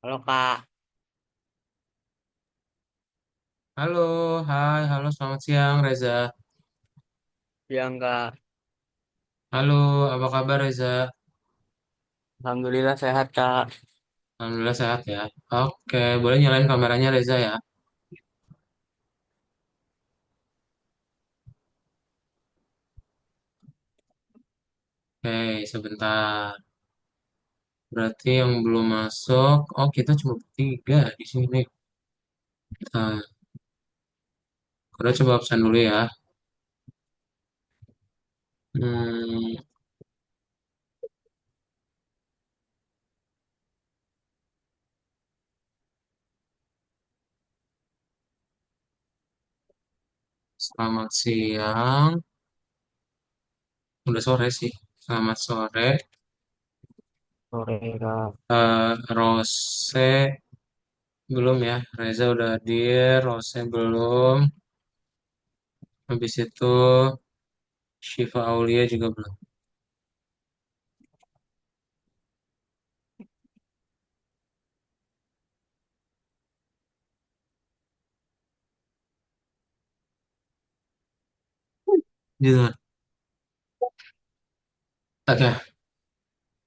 Halo Kak, Halo, hai, halo, selamat siang Reza. ya Kak. Halo, apa kabar Reza? Alhamdulillah sehat Kak. Alhamdulillah sehat ya. Oke, boleh nyalain kameranya Reza ya? Oke, sebentar. Berarti yang belum masuk, oh kita cuma bertiga di sini. Nah, kita coba absen dulu ya. Hmm, selamat siang. Udah sore sih. Selamat sore. Sore Kak. Rose belum ya. Reza udah hadir, Rose belum. Habis itu Syifa Aulia juga belum. Gitu. Oke,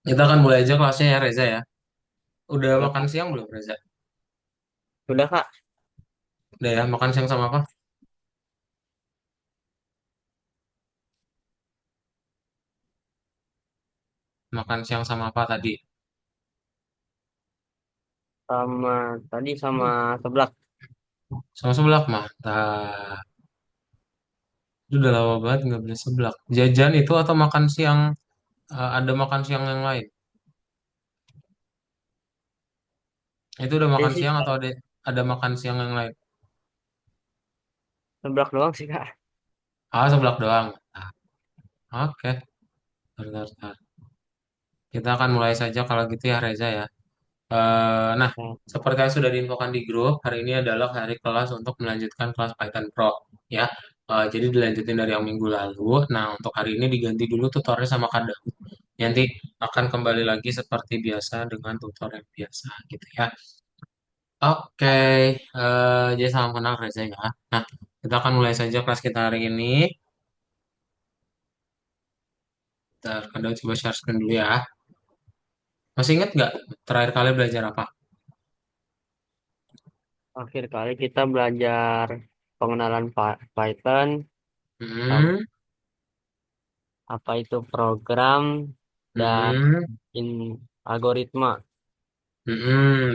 kita akan mulai aja kelasnya ya Reza ya. Udah Ya makan Kak. siang belum Reza? Sudah Kak. Udah ya, makan siang sama apa? Makan siang sama apa tadi? Sama tadi sama seblak. Sama seblak mah. Nah, itu udah lama banget nggak beli seblak. Jajan itu atau makan siang, ada makan siang yang lain? Itu udah Ini makan sih siang Kak. atau ada makan siang yang lain? Seblak doang sih Kak. Ah, seblak doang. Nah, oke. Bentar, bentar. Kita akan mulai saja kalau gitu ya Reza ya. Nah, Nah, seperti yang sudah diinfokan di grup, hari ini adalah hari kelas untuk melanjutkan kelas Python Pro, ya. Jadi dilanjutin dari yang minggu lalu. Nah, untuk hari ini diganti dulu tutornya sama Kak Daud. Nanti akan kembali lagi seperti biasa dengan tutor yang biasa, gitu ya. Oke, jadi salam kenal Reza ya. Nah, kita akan mulai saja kelas kita hari ini. Bentar, Kak Daud coba share screen dulu ya. Masih ingat nggak terakhir kali belajar apa? akhir kali kita belajar pengenalan Python, sama Hmm, apa itu program dan hmm. in algoritma.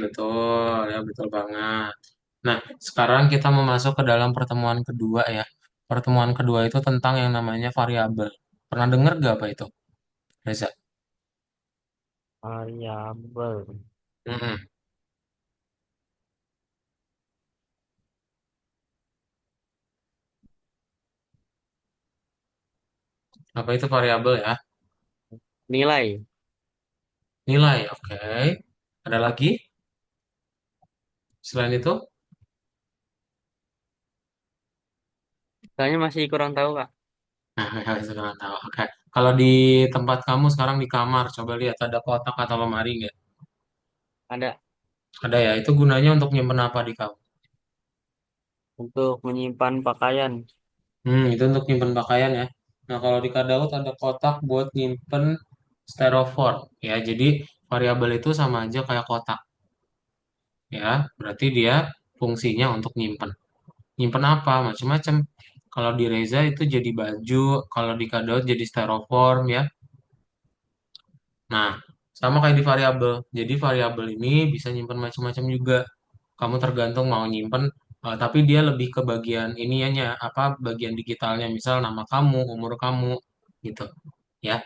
Betul, ya betul banget. Nah, sekarang kita mau masuk ke dalam pertemuan kedua ya. Pertemuan kedua itu tentang yang namanya variabel. Pernah dengar gak apa itu, Reza? Variabel. Mm-mm. Apa itu variabel ya? Nilai. Nilai, oke. Ada lagi selain itu? Soalnya masih kurang tahu Kak. Nah, sekarang tahu. Oke. Kalau di tempat kamu sekarang di kamar, coba lihat ada kotak atau lemari nggak? Ada Ada ya. Itu gunanya untuk nyimpen apa di kamu? untuk menyimpan pakaian. Itu untuk nyimpen pakaian ya. Nah, kalau di Kadaut ada kotak buat nyimpen styrofoam ya. Jadi variabel itu sama aja kayak kotak ya. Berarti dia fungsinya untuk nyimpen. Nyimpen apa? Macam-macam. Kalau di Reza itu jadi baju, kalau di Kadaut jadi styrofoam ya. Nah, sama kayak di variabel. Jadi variabel ini bisa nyimpen macam-macam juga. Kamu tergantung mau nyimpen, tapi dia lebih ke bagian ininya apa bagian digitalnya, misal nama kamu, umur kamu, gitu. Ya,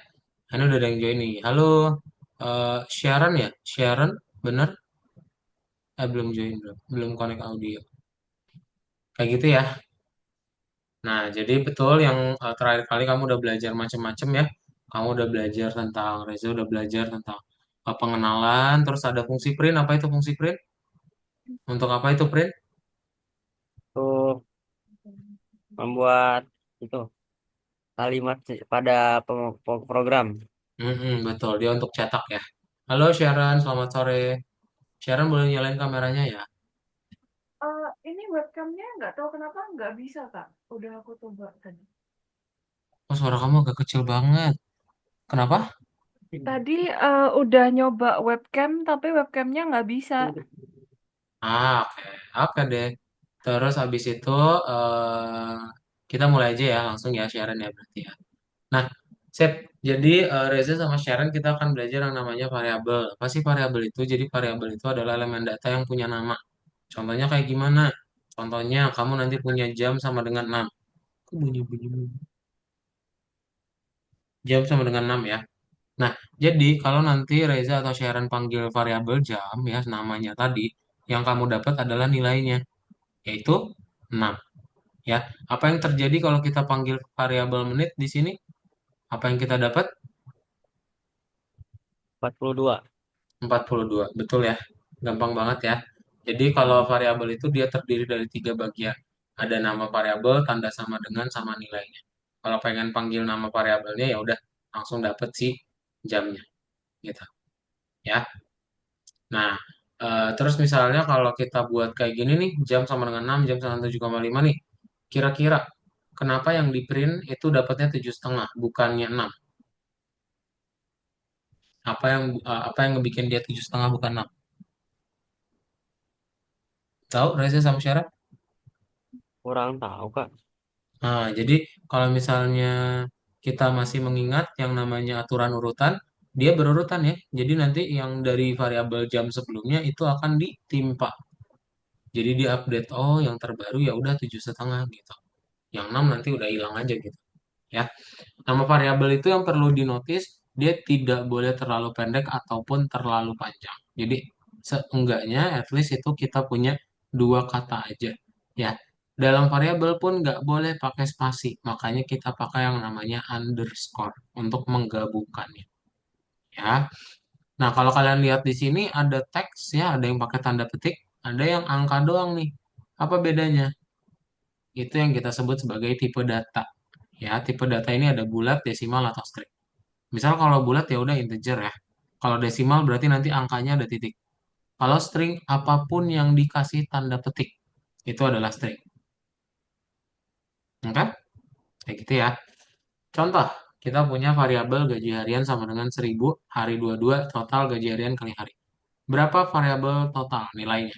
ini udah ada yang join nih. Halo, Sharon ya? Sharon, bener? Belum join, belum connect audio. Kayak gitu ya. Nah, jadi betul yang terakhir kali kamu udah belajar macam-macam ya. Kamu udah belajar tentang Reza, udah belajar tentang pengenalan, terus ada fungsi print. Apa itu fungsi print? Untuk apa itu print? Untuk membuat itu kalimat pada program. Betul, dia untuk cetak ya. Halo Sharon, selamat sore. Sharon boleh nyalain kameranya ya. Ini webcamnya nggak tahu kenapa nggak bisa, Kak. Udah aku coba tadi. Oh, suara kamu agak kecil banget. Kenapa? Tadi udah nyoba webcam, tapi webcamnya nggak bisa. Oke. Oke deh. Terus habis itu eh, kita mulai aja ya, langsung ya Sharon ya berarti ya. Nah, sip. Jadi Reza sama Sharon kita akan belajar yang namanya variabel. Apa sih variabel itu? Jadi variabel itu adalah elemen data yang punya nama. Contohnya kayak gimana? Contohnya kamu nanti punya jam sama dengan 6. Kok bunyi-bunyi? Jam sama dengan 6 ya. Nah, jadi kalau nanti Reza atau Sharon panggil variabel jam ya namanya tadi, yang kamu dapat adalah nilainya, yaitu 6 ya. Apa yang terjadi kalau kita panggil variabel menit di sini? Apa yang kita dapat? 42. 42. Betul ya. Gampang banget ya. Jadi kalau variabel itu dia terdiri dari tiga bagian. Ada nama variabel, tanda sama dengan, sama nilainya. Kalau pengen panggil nama variabelnya ya udah langsung dapet si jamnya gitu ya. Nah, terus misalnya kalau kita buat kayak gini nih, jam sama dengan 6, jam sama dengan 7,5 nih. Kira-kira kenapa yang di print itu dapatnya 7,5 bukannya 6? Apa yang ngebikin dia 7,5 bukan 6? Tahu Reza sama Syara? Kurang tahu, Kak. Nah, jadi kalau misalnya kita masih mengingat yang namanya aturan urutan, dia berurutan ya. Jadi nanti yang dari variabel jam sebelumnya itu akan ditimpa. Jadi dia update, oh yang terbaru ya udah 7,5 gitu. Yang 6 nanti udah hilang aja gitu. Ya, nama variabel itu yang perlu dinotis, dia tidak boleh terlalu pendek ataupun terlalu panjang. Jadi seenggaknya at least itu kita punya dua kata aja. Ya, dalam variabel pun nggak boleh pakai spasi, makanya kita pakai yang namanya underscore untuk menggabungkannya. Ya, nah kalau kalian lihat di sini ada teks ya, ada yang pakai tanda petik, ada yang angka doang nih. Apa bedanya? Itu yang kita sebut sebagai tipe data. Ya, tipe data ini ada bulat, desimal, atau string. Misal kalau bulat ya udah integer ya. Kalau desimal berarti nanti angkanya ada titik. Kalau string, apapun yang dikasih tanda petik, itu adalah string. Oke? Kayak gitu ya. Contoh, kita punya variabel gaji harian sama dengan 1.000, hari 22, total gaji harian kali hari. Berapa variabel total nilainya?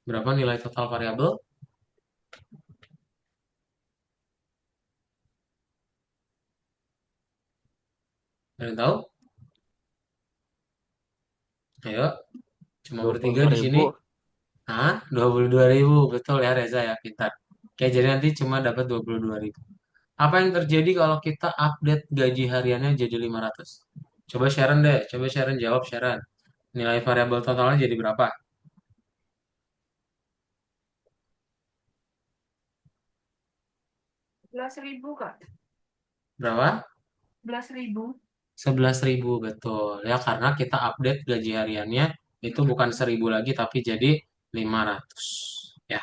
Berapa nilai total variabel? Ada yang tahu? Ayo, cuma dua puluh bertiga dua di sini. ribu Hah? 22.000. Betul ya Reza ya, pintar. Oke, jadi nanti cuma dapat 22.000. Apa yang terjadi kalau kita update gaji hariannya jadi 500? Coba Sharon deh, coba Sharon jawab Sharon. Nilai variabel totalnya jadi berapa? 11.000, Kak. Berapa? 11.000. 11.000, betul. Ya, karena kita update gaji hariannya itu bukan 1.000 lagi, tapi jadi 500. Ya,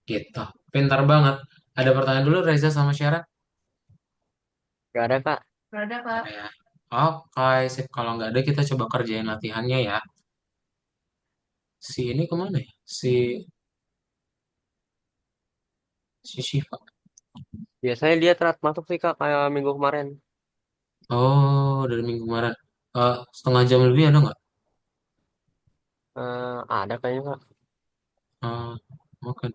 gitu. Pintar banget. Ada pertanyaan dulu Reza sama Sharon? Gak ada, Kak. Nggak ada, Nggak Kak. ada ya. Oke, sip. Kalau nggak ada kita coba kerjain latihannya ya. Si ini kemana ya? Si Shiva. Biasanya dia telat masuk sih, Kak, kayak minggu kemarin. Oh, dari minggu kemarin. Setengah jam lebih ada nggak? Ada kayaknya, Kak. Eh, oke.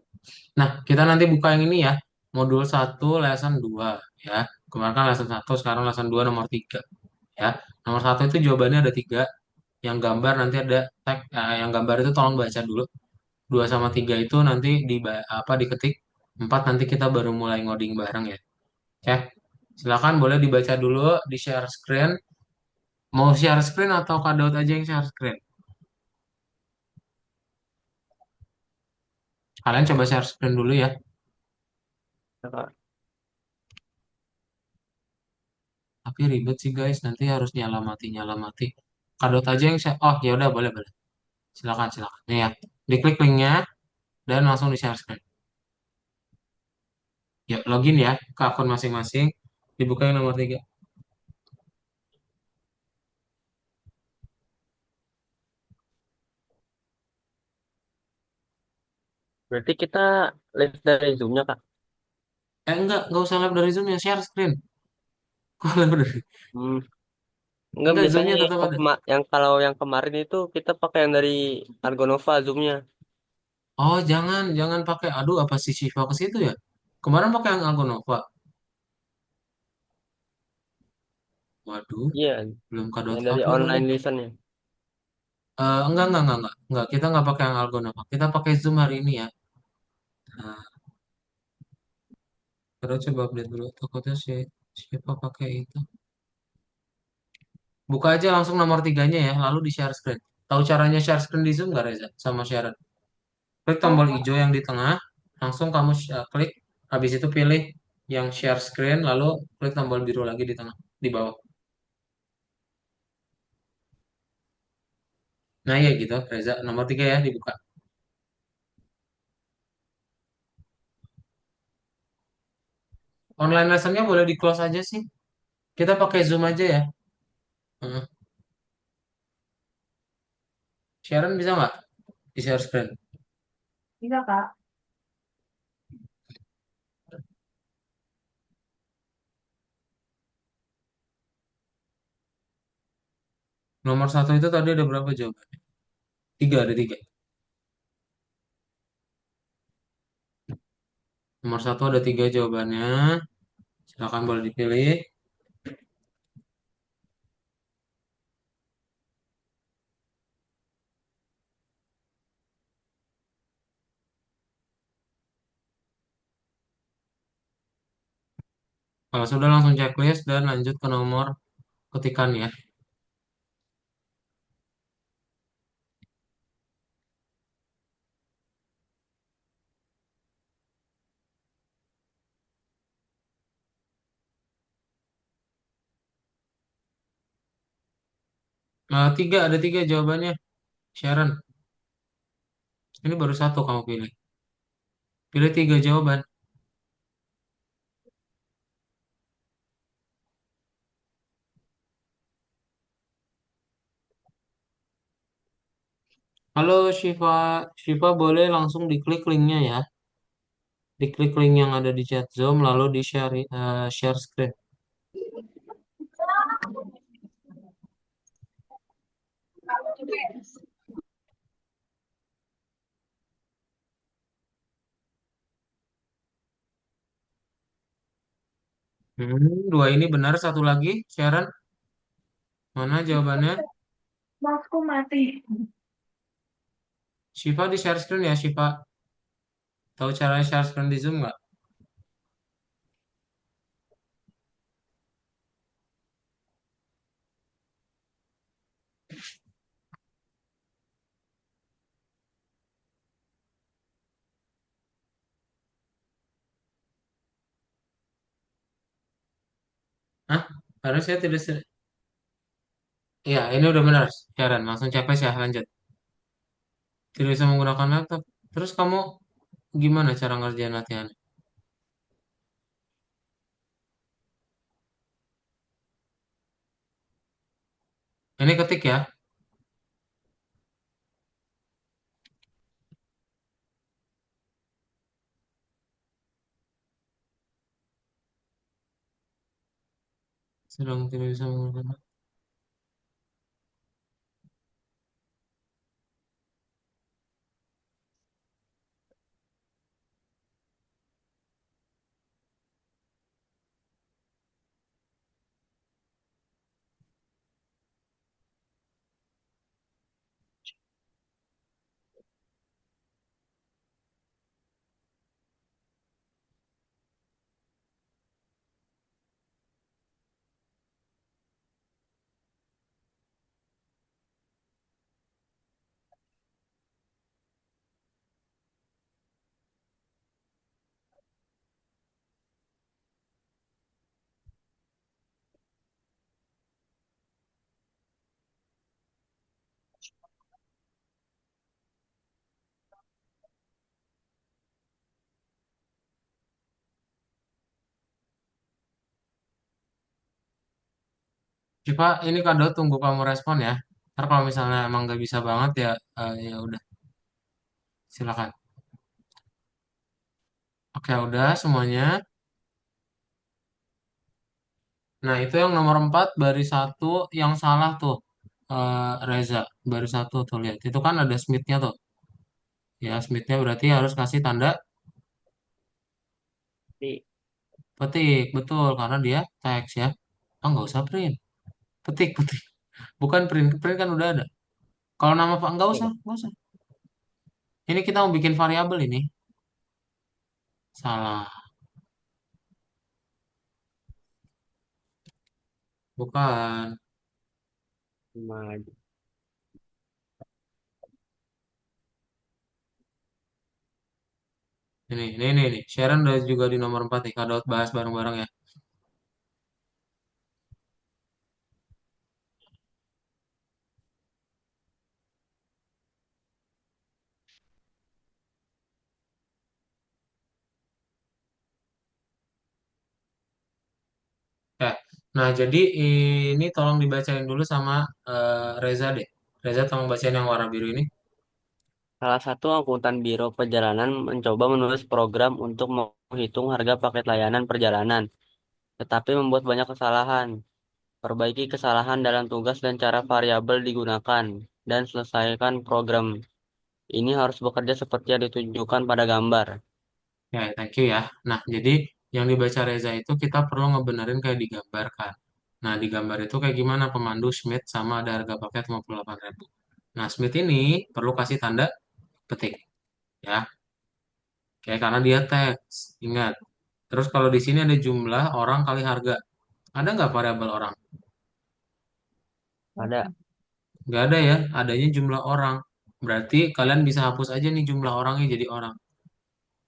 Nah, kita nanti buka yang ini ya. Modul 1, lesson 2 ya. Kemarin kan lesson 1, sekarang lesson 2 nomor 3 ya. Nomor 1 itu jawabannya ada 3. Yang gambar nanti ada tag, yang gambar itu tolong baca dulu. 2 sama 3 itu nanti diketik. 4 nanti kita baru mulai ngoding bareng ya. Oke. Silakan boleh dibaca dulu, di share screen. Mau share screen atau Kak Daud aja yang share screen? Kalian coba share screen dulu ya. Ya, Kak. Tapi ribet sih guys, nanti harus nyala mati. Kadot aja yang share. Oh ya udah boleh boleh. Silakan silakan. Nih ya, diklik linknya dan langsung di share screen. Yuk login ya ke akun masing-masing. Dibuka yang nomor 3. Berarti kita live dari Zoom-nya, Kak. Enggak usah live dari Zoom ya, share screen. Kok live dari? Hmm. Enggak, Enggak, biasanya Zoom-nya yang tetap ada. yang kalau yang kemarin itu kita pakai yang dari Argonova Zoom-nya. Oh, jangan pakai. Aduh, apa sih Shiva ke situ ya? Kemarin pakai yang Algonova. Waduh, Iya, belum kadot yang dari upload lagi. online listennya. Enggak. Kita nggak pakai yang Algonova. Kita pakai Zoom hari ini ya. Nah, kita coba update dulu. Takutnya si Shiva pakai itu. Buka aja langsung nomor tiganya ya, lalu di share screen. Tahu caranya share screen di Zoom nggak, Reza? Sama Sharon. Klik Oh, tombol hijau yang di tengah, langsung kamu klik, habis itu pilih yang share screen, lalu klik tombol biru lagi di tengah, di bawah. Nah ya gitu, Reza. Nomor tiga ya, dibuka. Online lessonnya boleh di close aja sih. Kita pakai Zoom aja ya. Heeh. Sharon bisa nggak di share screen? bisa Kak. Nomor satu itu tadi ada berapa jawaban? Tiga, ada tiga. Nomor satu ada tiga jawabannya. Silakan boleh dipilih. Kalau sudah langsung checklist dan lanjut ke nomor ketikan ya. Tiga, ada tiga jawabannya. Sharon, ini baru satu kamu pilih. Pilih tiga jawaban. Halo Shiva, Shiva boleh langsung diklik linknya ya. Diklik link yang ada di chat Zoom, lalu di share, share screen. Dua ini benar, satu lagi. Sharon, mana jawabannya? Mouse mati. Shiva di share screen ya, Shiva. Tahu cara share screen di Zoom nggak? Hah? Karena saya tidak Ya, ini udah benar, Sharon. Langsung checklist ya, lanjut. Tidak bisa menggunakan laptop. Terus kamu gimana cara ngerjain latihan? Ini ketik ya. Sedang tidak bisa menggunakan. Coba ini kado tunggu kamu respon ya. Ntar kalau misalnya emang nggak bisa banget ya, ya udah silakan. Oke, udah semuanya. Nah, itu yang nomor 4 baris satu yang salah tuh. Reza, baris satu tuh lihat. Itu kan ada Smith-nya tuh. Ya, Smith-nya berarti harus kasih tanda Di petik. Betul, karena dia teks ya. Ah, nggak usah print. Petik, petik. Bukan print. Print kan udah ada. Kalau nama Pak, nggak usah, nggak usah. Ini kita mau bikin variabel ini. Salah. Bukan. maju. Ini. Sharon udah juga di nomor 4 nih. Kado bahas bareng-bareng ya. Eh, nah jadi ini tolong dibacain dulu sama Reza deh. Reza tolong bacain yang warna biru ini. Salah satu akuntan biro perjalanan mencoba menulis program untuk menghitung harga paket layanan perjalanan, tetapi membuat banyak kesalahan. Perbaiki kesalahan dalam tugas dan cara variabel digunakan, dan selesaikan program. Ini harus bekerja seperti yang ditunjukkan pada gambar. Ya, thank you ya. Nah, jadi yang dibaca Reza itu kita perlu ngebenerin kayak digambarkan. Nah, di gambar itu kayak gimana pemandu Smith sama ada harga paket 58.000. Nah, Smith ini perlu kasih tanda petik ya. Kayak karena dia teks. Ingat. Terus kalau di sini ada jumlah orang kali harga. Ada nggak variabel orang? Ada, Nggak ada ya. Adanya jumlah orang. Berarti kalian bisa hapus aja nih jumlah orangnya jadi orang.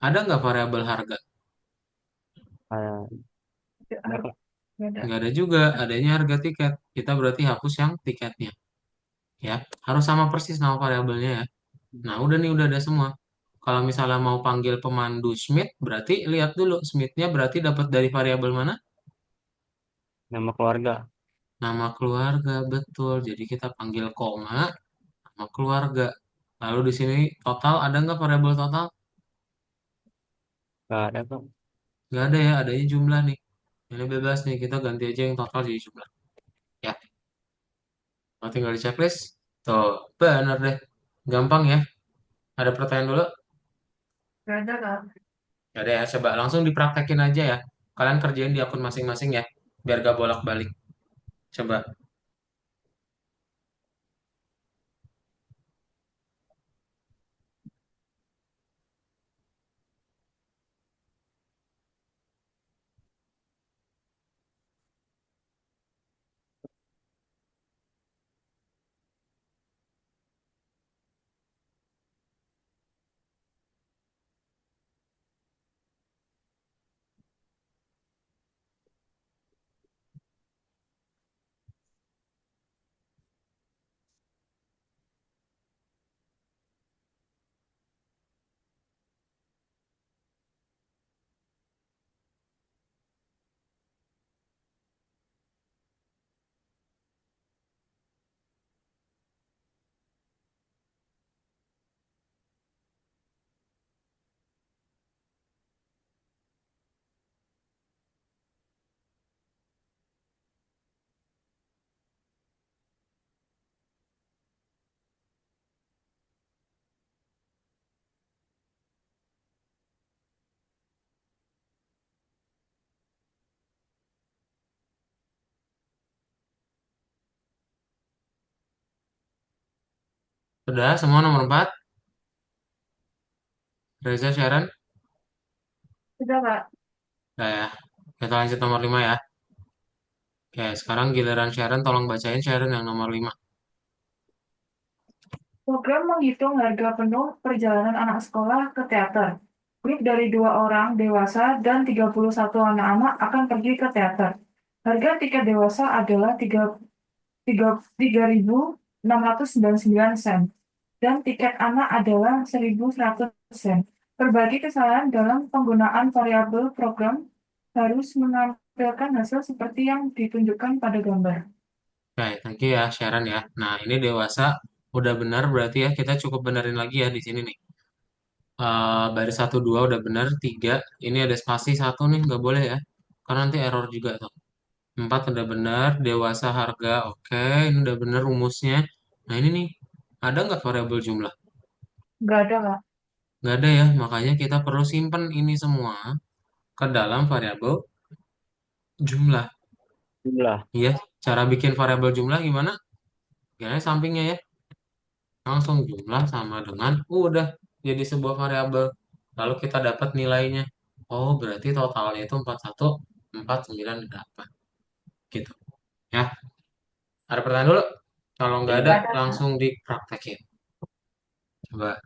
Ada nggak variabel harga? eh, Ada. ada, Ada. Nggak ada juga. Adanya harga tiket. Kita berarti hapus yang tiketnya. Ya, harus sama persis nama variabelnya ya. Nah, udah nih, udah ada semua. Kalau misalnya mau panggil pemandu Smith, berarti lihat dulu Smith-nya berarti dapat dari variabel mana? nama keluarga. Nama keluarga, betul. Jadi kita panggil koma, nama keluarga. Lalu di sini total ada nggak variabel total? Gak ada kok. Nggak ada ya, adanya jumlah nih. Ini bebas nih, kita ganti aja yang total jadi jumlah. Ya, mau tinggal di checklist. Tuh, benar deh. Gampang ya. Ada pertanyaan dulu? Gak ada, Kak. Ya deh ya, coba langsung dipraktekin aja ya. Kalian kerjain di akun masing-masing ya, biar gak bolak-balik. Coba. Sudah semua nomor 4. Reza, Sharon. Sudah, Kak. Udah ya. Kita lanjut nomor 5 ya. Oke, sekarang giliran Sharon, tolong bacain Sharon yang nomor 5. Program menghitung harga penuh perjalanan anak sekolah ke teater. Grup dari 2 orang dewasa dan 31 anak-anak akan pergi ke teater. Harga tiket dewasa adalah 3.699 sen dan tiket anak adalah 1.100 sen. Berbagi kesalahan dalam penggunaan variabel program harus menampilkan hasil seperti yang ditunjukkan pada gambar. Oke, thank you ya Sharon ya. Nah, ini dewasa udah benar berarti ya kita cukup benerin lagi ya di sini nih. baris satu dua udah benar, tiga ini ada spasi satu nih nggak boleh ya, karena nanti error juga tuh. Empat udah benar, dewasa harga, oke, ini udah benar rumusnya. Nah ini nih, ada nggak variabel jumlah? Nggak ada, Kak. Nggak ada ya, makanya kita perlu simpen ini semua ke dalam variabel jumlah. Jumlah. Iya, cara bikin variabel jumlah gimana? Kayaknya sampingnya ya, langsung jumlah sama dengan udah jadi sebuah variabel. Lalu kita dapat nilainya. Oh, berarti totalnya itu 41, 49 8. Gitu. Ya, ada pertanyaan dulu? Kalau nggak Jadi ada, Nggak ada, Kak. langsung dipraktekin. Coba.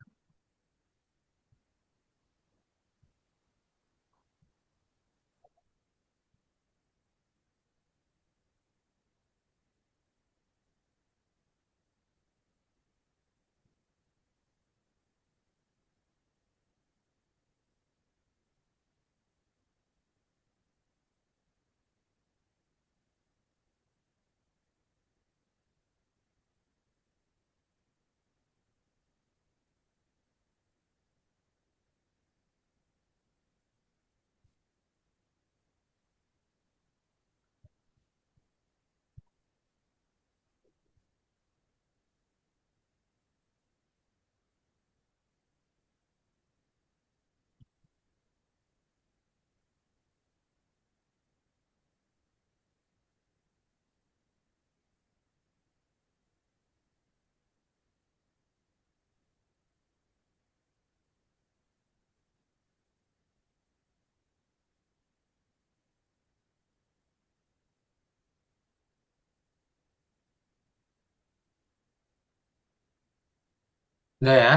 Nggak ya?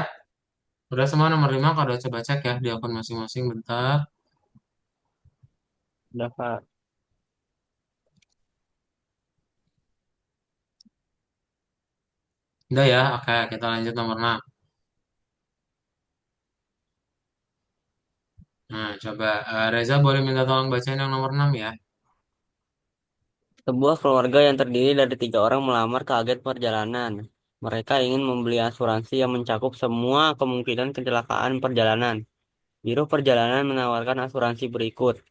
Udah semua nomor 5, kalau udah coba cek ya di akun masing-masing bentar. udah Kak. Udah ya, oke kita lanjut nomor 6. Nah, coba Reza boleh minta tolong bacain yang nomor 6 ya. Sebuah keluarga yang terdiri dari tiga orang melamar ke agen perjalanan. Mereka ingin membeli asuransi yang mencakup semua kemungkinan kecelakaan perjalanan. Biro perjalanan menawarkan asuransi berikut.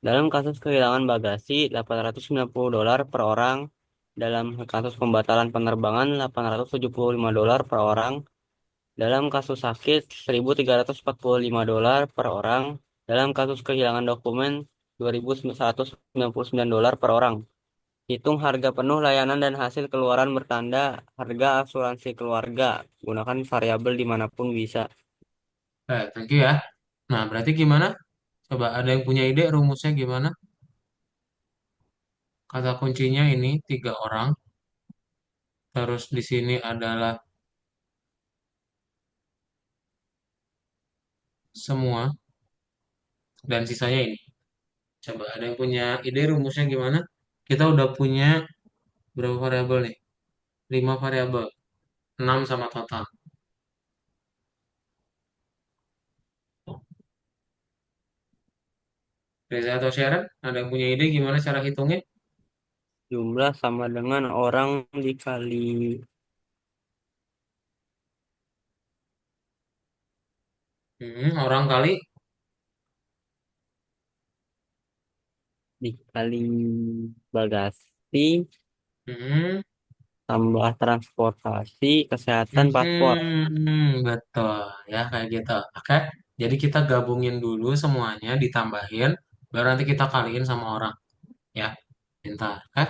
Dalam kasus kehilangan bagasi, $890 per orang. Dalam kasus pembatalan penerbangan, $875 per orang. Dalam kasus sakit, $1.345 per orang. Dalam kasus kehilangan dokumen, $2.199 per orang. Hitung harga penuh layanan dan hasil keluaran bertanda harga asuransi keluarga. Gunakan variabel dimanapun bisa. Thank you ya. Nah, berarti gimana? Coba ada yang punya ide rumusnya gimana? Kata kuncinya ini tiga orang. Terus di sini adalah semua dan sisanya ini. Coba ada yang punya ide rumusnya gimana? Kita udah punya berapa variabel nih? 5 variabel, 6 sama total. Reza atau Sharon, ada yang punya ide gimana cara hitungnya? Jumlah sama dengan orang dikali Orang kali. dikali bagasi Hmm, tambah transportasi kesehatan paspor. betul ya kayak gitu. Oke, jadi kita gabungin dulu semuanya, ditambahin, baru nanti kita kaliin sama orang ya. Bentar, oke?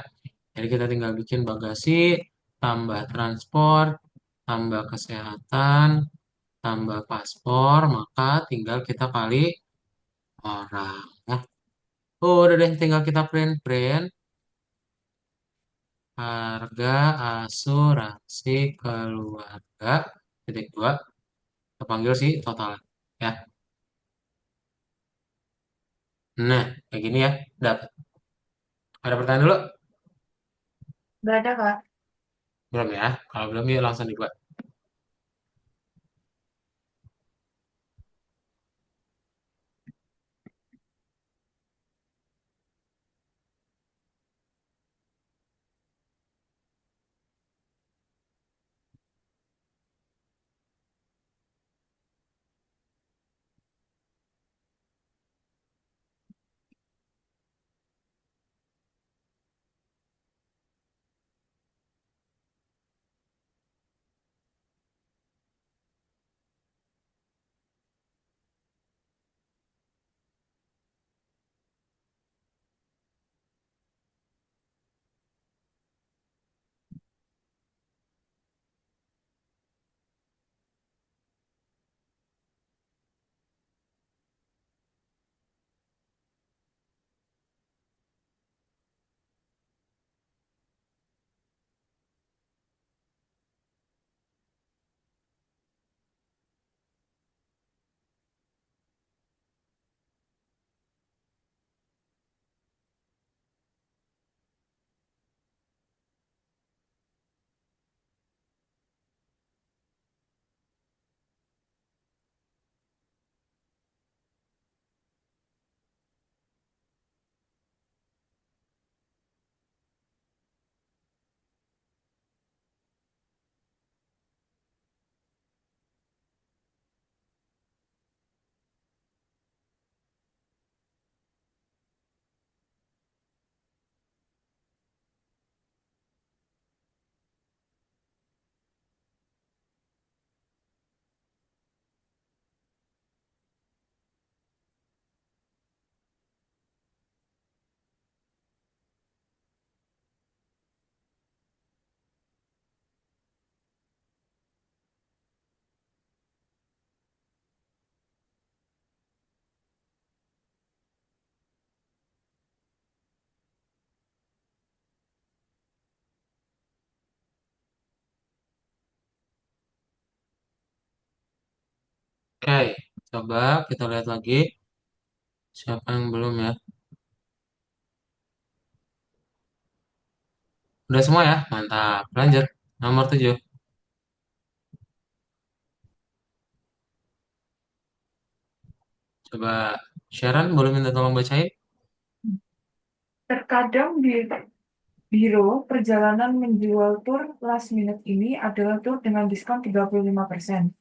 Jadi kita tinggal bikin bagasi, tambah transport, tambah kesehatan, tambah paspor, maka tinggal kita kali orang. Nah, udah deh, tinggal kita print-print harga asuransi keluarga titik dua, kita panggil sih total ya. Nah, kayak gini ya. Dapat. Ada pertanyaan dulu? Nggak ada, Kak. Belum ya? Kalau belum, yuk langsung dibuat. Oke, coba kita lihat lagi siapa yang belum ya. Udah semua ya? Mantap. Lanjut. Nomor 7. Coba Sharon boleh minta tolong bacain? Terkadang di biro perjalanan menjual tur last minute ini adalah tur dengan diskon 35%.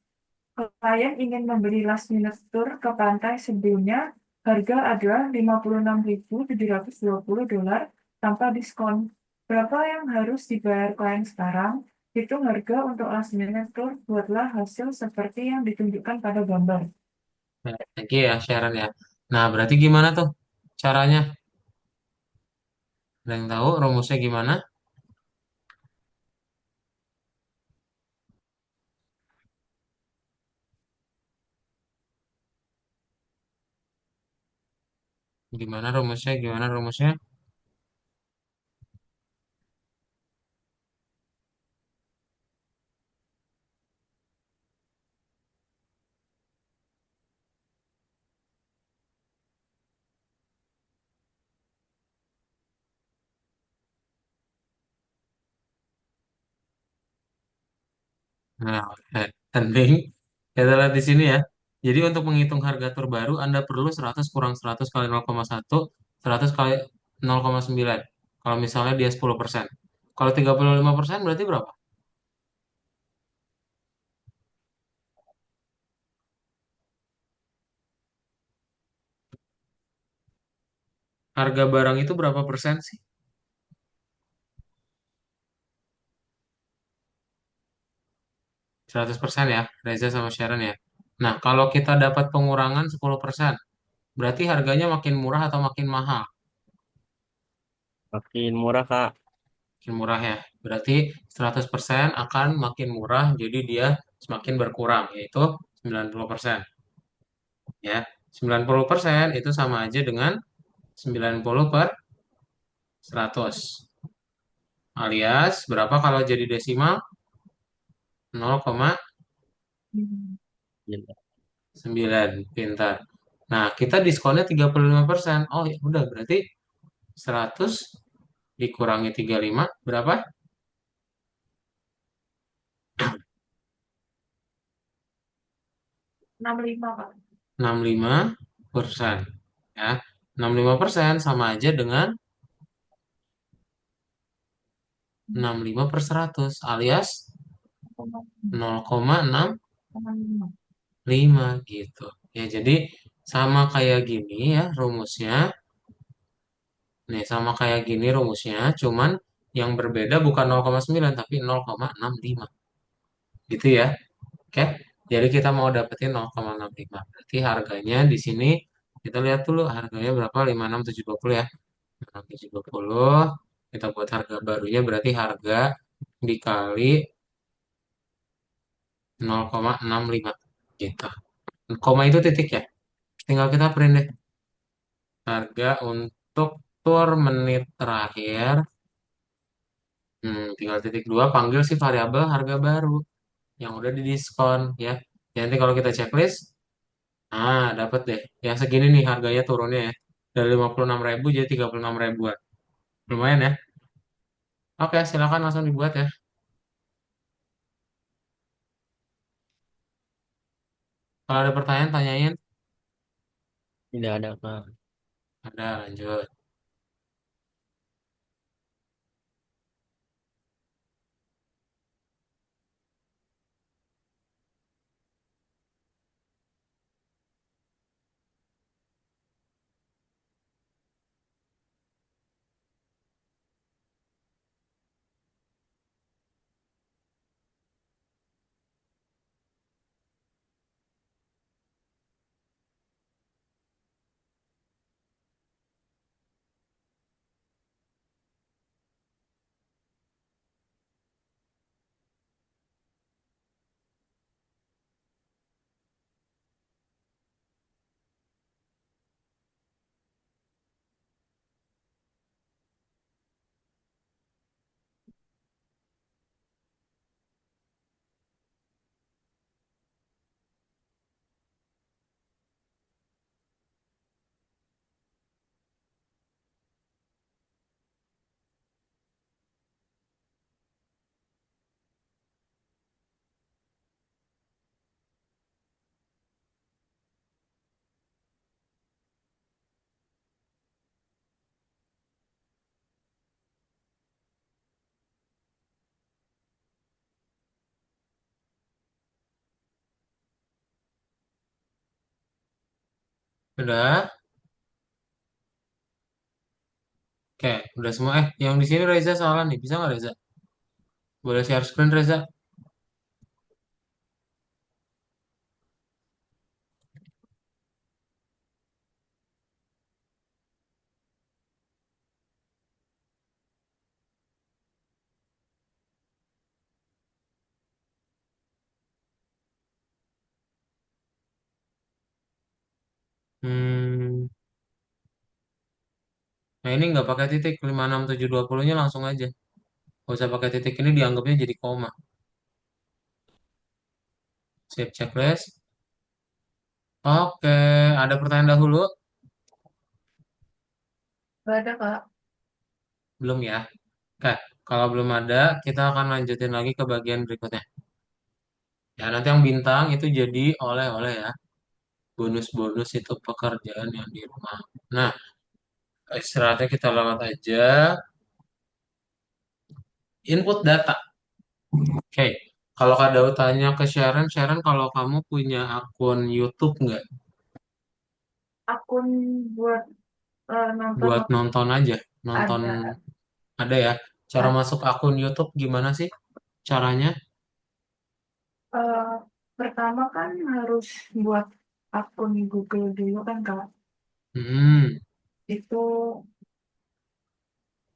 Klien ingin membeli last minute tour ke pantai sebelumnya, harga adalah $56.720 tanpa diskon. Berapa yang harus dibayar klien sekarang? Hitung harga untuk last minute tour, buatlah hasil seperti yang ditunjukkan pada gambar. Nah, thank you ya Sharon ya. Nah, berarti gimana tuh caranya? Ada yang tahu rumusnya gimana? Gimana rumusnya? Gimana rumusnya? Nah, oke. Penting. Kita lihat di sini ya. Jadi untuk menghitung harga terbaru, Anda perlu 100 kurang 100 kali 0,1, 100 kali 0,9. Kalau misalnya dia 10%. Kalau 35% berarti berapa? Harga barang itu berapa persen sih? 100% ya, Reza sama Sharon ya. Nah, kalau kita dapat pengurangan 10%, berarti harganya makin murah atau makin mahal? Makin murah, Kak. Makin murah ya. Berarti 100% akan makin murah, jadi dia semakin berkurang, yaitu 90%. Ya, 90% itu sama aja dengan 90 per 100. Alias, berapa kalau jadi desimal? 0,9. Hmm. Pintar. Nah, kita diskonnya 35%. Oh, ya udah, berarti 100 dikurangi 35, berapa? 65, Pak. 65%. Ya, 65% sama aja dengan 65 per 100 alias 0,65 gitu. Ya, jadi sama kayak gini ya rumusnya. Nih, sama kayak gini rumusnya, cuman yang berbeda bukan 0,9 tapi 0,65. Gitu ya. Oke. Jadi kita mau dapetin 0,65. Berarti harganya di sini kita lihat dulu harganya berapa? 56.720 ya. 56.720. Kita buat harga barunya berarti harga dikali 0,65 gitu. Koma itu titik ya. Tinggal kita print deh. Harga untuk tur menit terakhir. Tinggal titik dua panggil si variabel harga baru yang udah didiskon ya. Ya, nanti kalau kita checklist, dapat deh. Yang segini nih harganya turunnya ya. Dari 56.000 jadi 36 ribuan. Lumayan ya. Oke, silakan langsung dibuat ya. Kalau ada pertanyaan, tanyain. Tidak ada, Kak. Ada, lanjut. Udah? Oke, udah semua. Yang di sini Reza salah nih. Bisa nggak Reza? Boleh share screen Reza? Hmm, nah ini nggak pakai titik. 56720-nya langsung aja. Nggak usah pakai titik ini dianggapnya jadi koma. Save checklist. Oke, ada pertanyaan dahulu? Gak ada, Kak. Belum ya? Oke, kalau belum ada, kita akan lanjutin lagi ke bagian berikutnya. Ya, nanti yang bintang itu jadi oleh-oleh ya. Bonus-bonus itu pekerjaan yang di rumah. Nah, istirahatnya kita lewat aja. Input data. Oke, kalau Kak Daud tanya ke Sharon, Sharon kalau kamu punya akun YouTube nggak? Akun buat nonton Buat nonton aja, nonton ada. ada ya. Cara Ada. masuk akun YouTube gimana sih caranya? Eh, Pertama kan harus buat akun Google dulu kan, Kak. Hmm, Itu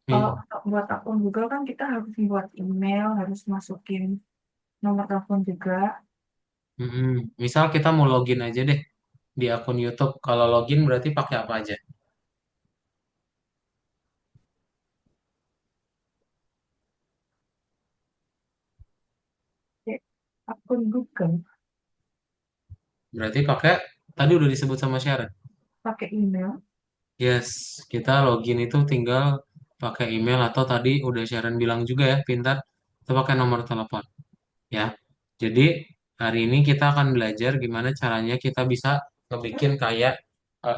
kalau nih, untuk buat akun Google kan kita harus buat email, harus masukin nomor telepon juga. Misal kita mau login aja deh di akun YouTube. Kalau login berarti pakai apa aja? Oke, akun Google Berarti pakai tadi udah disebut sama Sharon. pakai email. Yes, kita login itu tinggal pakai email atau tadi udah Sharon bilang juga ya, pintar, itu pakai nomor telepon ya. Jadi hari ini kita akan belajar gimana caranya kita bisa ngebikin kayak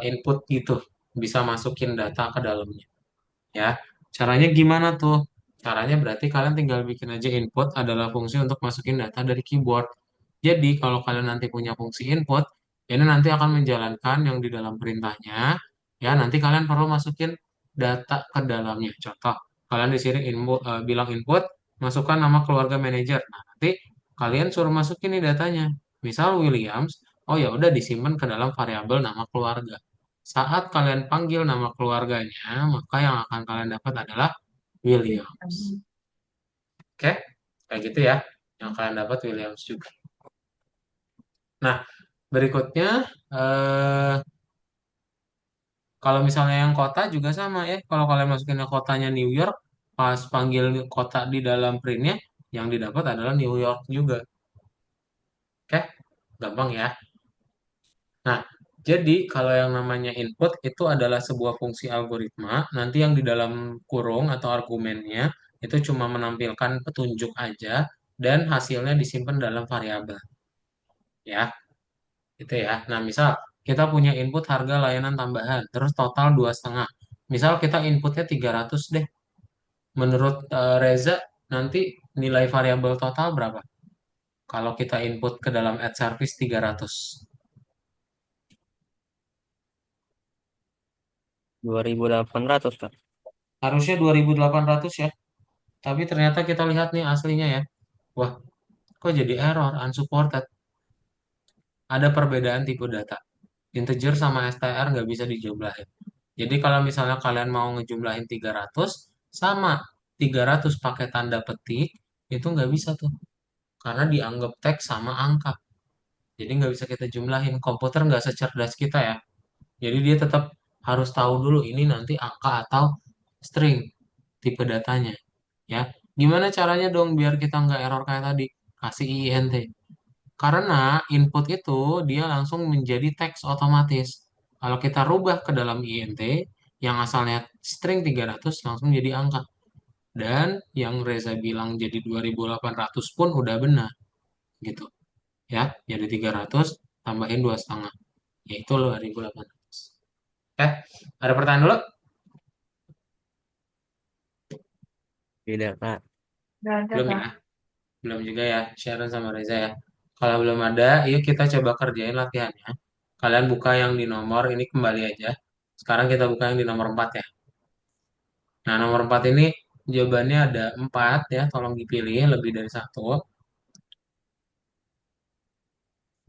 input gitu, bisa masukin data ke dalamnya ya. Caranya gimana tuh? Caranya berarti kalian tinggal bikin aja input adalah fungsi untuk masukin data dari keyboard. Jadi kalau kalian nanti punya fungsi input, ini nanti akan menjalankan yang di dalam perintahnya. Ya, nanti kalian perlu masukin data ke dalamnya. Contoh, kalian di sini bilang input, masukkan nama keluarga manajer. Nah, nanti kalian suruh masukin nih datanya. Misal Williams, oh ya udah disimpan ke dalam variabel nama keluarga. Saat kalian panggil nama keluarganya, maka yang akan kalian dapat adalah Williams. Oke, kayak gitu ya. Yang kalian dapat Williams juga. Nah, berikutnya, eh, kalau misalnya yang kota juga sama ya. Kalau kalian masukin ke kotanya New York, pas panggil kota di dalam printnya, yang didapat adalah New York juga. Oke, gampang ya. Nah, jadi kalau yang namanya input itu adalah sebuah fungsi algoritma. Nanti yang di dalam kurung atau argumennya itu cuma menampilkan petunjuk aja dan hasilnya disimpan dalam variabel. Ya, itu ya. Nah, misal kita punya input harga layanan tambahan, terus total 2,5. Misal kita inputnya 300 deh. Menurut Reza, nanti nilai variabel total berapa? Kalau kita input ke dalam ad service 300. 2.800, Kak. Harusnya 2.800 ya. Tapi ternyata kita lihat nih aslinya ya. Wah, kok jadi error, unsupported. Ada perbedaan tipe data. Integer sama str nggak bisa dijumlahin. Jadi kalau misalnya kalian mau ngejumlahin 300, sama 300 pakai tanda petik, itu nggak bisa tuh. Karena dianggap teks sama angka. Jadi nggak bisa kita jumlahin. Komputer nggak secerdas kita ya. Jadi dia tetap harus tahu dulu ini nanti angka atau string tipe datanya. Ya, gimana caranya dong biar kita nggak error kayak tadi? Kasih INT. Karena input itu dia langsung menjadi teks otomatis. Kalau kita rubah ke dalam INT, yang asalnya string 300 langsung jadi angka. Dan yang Reza bilang jadi 2.800 pun udah benar gitu. Ya, jadi 300 tambahin 2,5. Yaitu 2.800. Ada pertanyaan dulu? Tidak, Kak. Gak ada, Belum Kak. ya? Belum juga ya, Sharon sama Reza ya. Kalau belum ada, yuk kita coba kerjain latihannya. Kalian buka yang di nomor ini kembali aja. Sekarang kita buka yang di nomor 4 ya. Nah, nomor 4 ini jawabannya ada 4 ya, tolong dipilih lebih dari satu.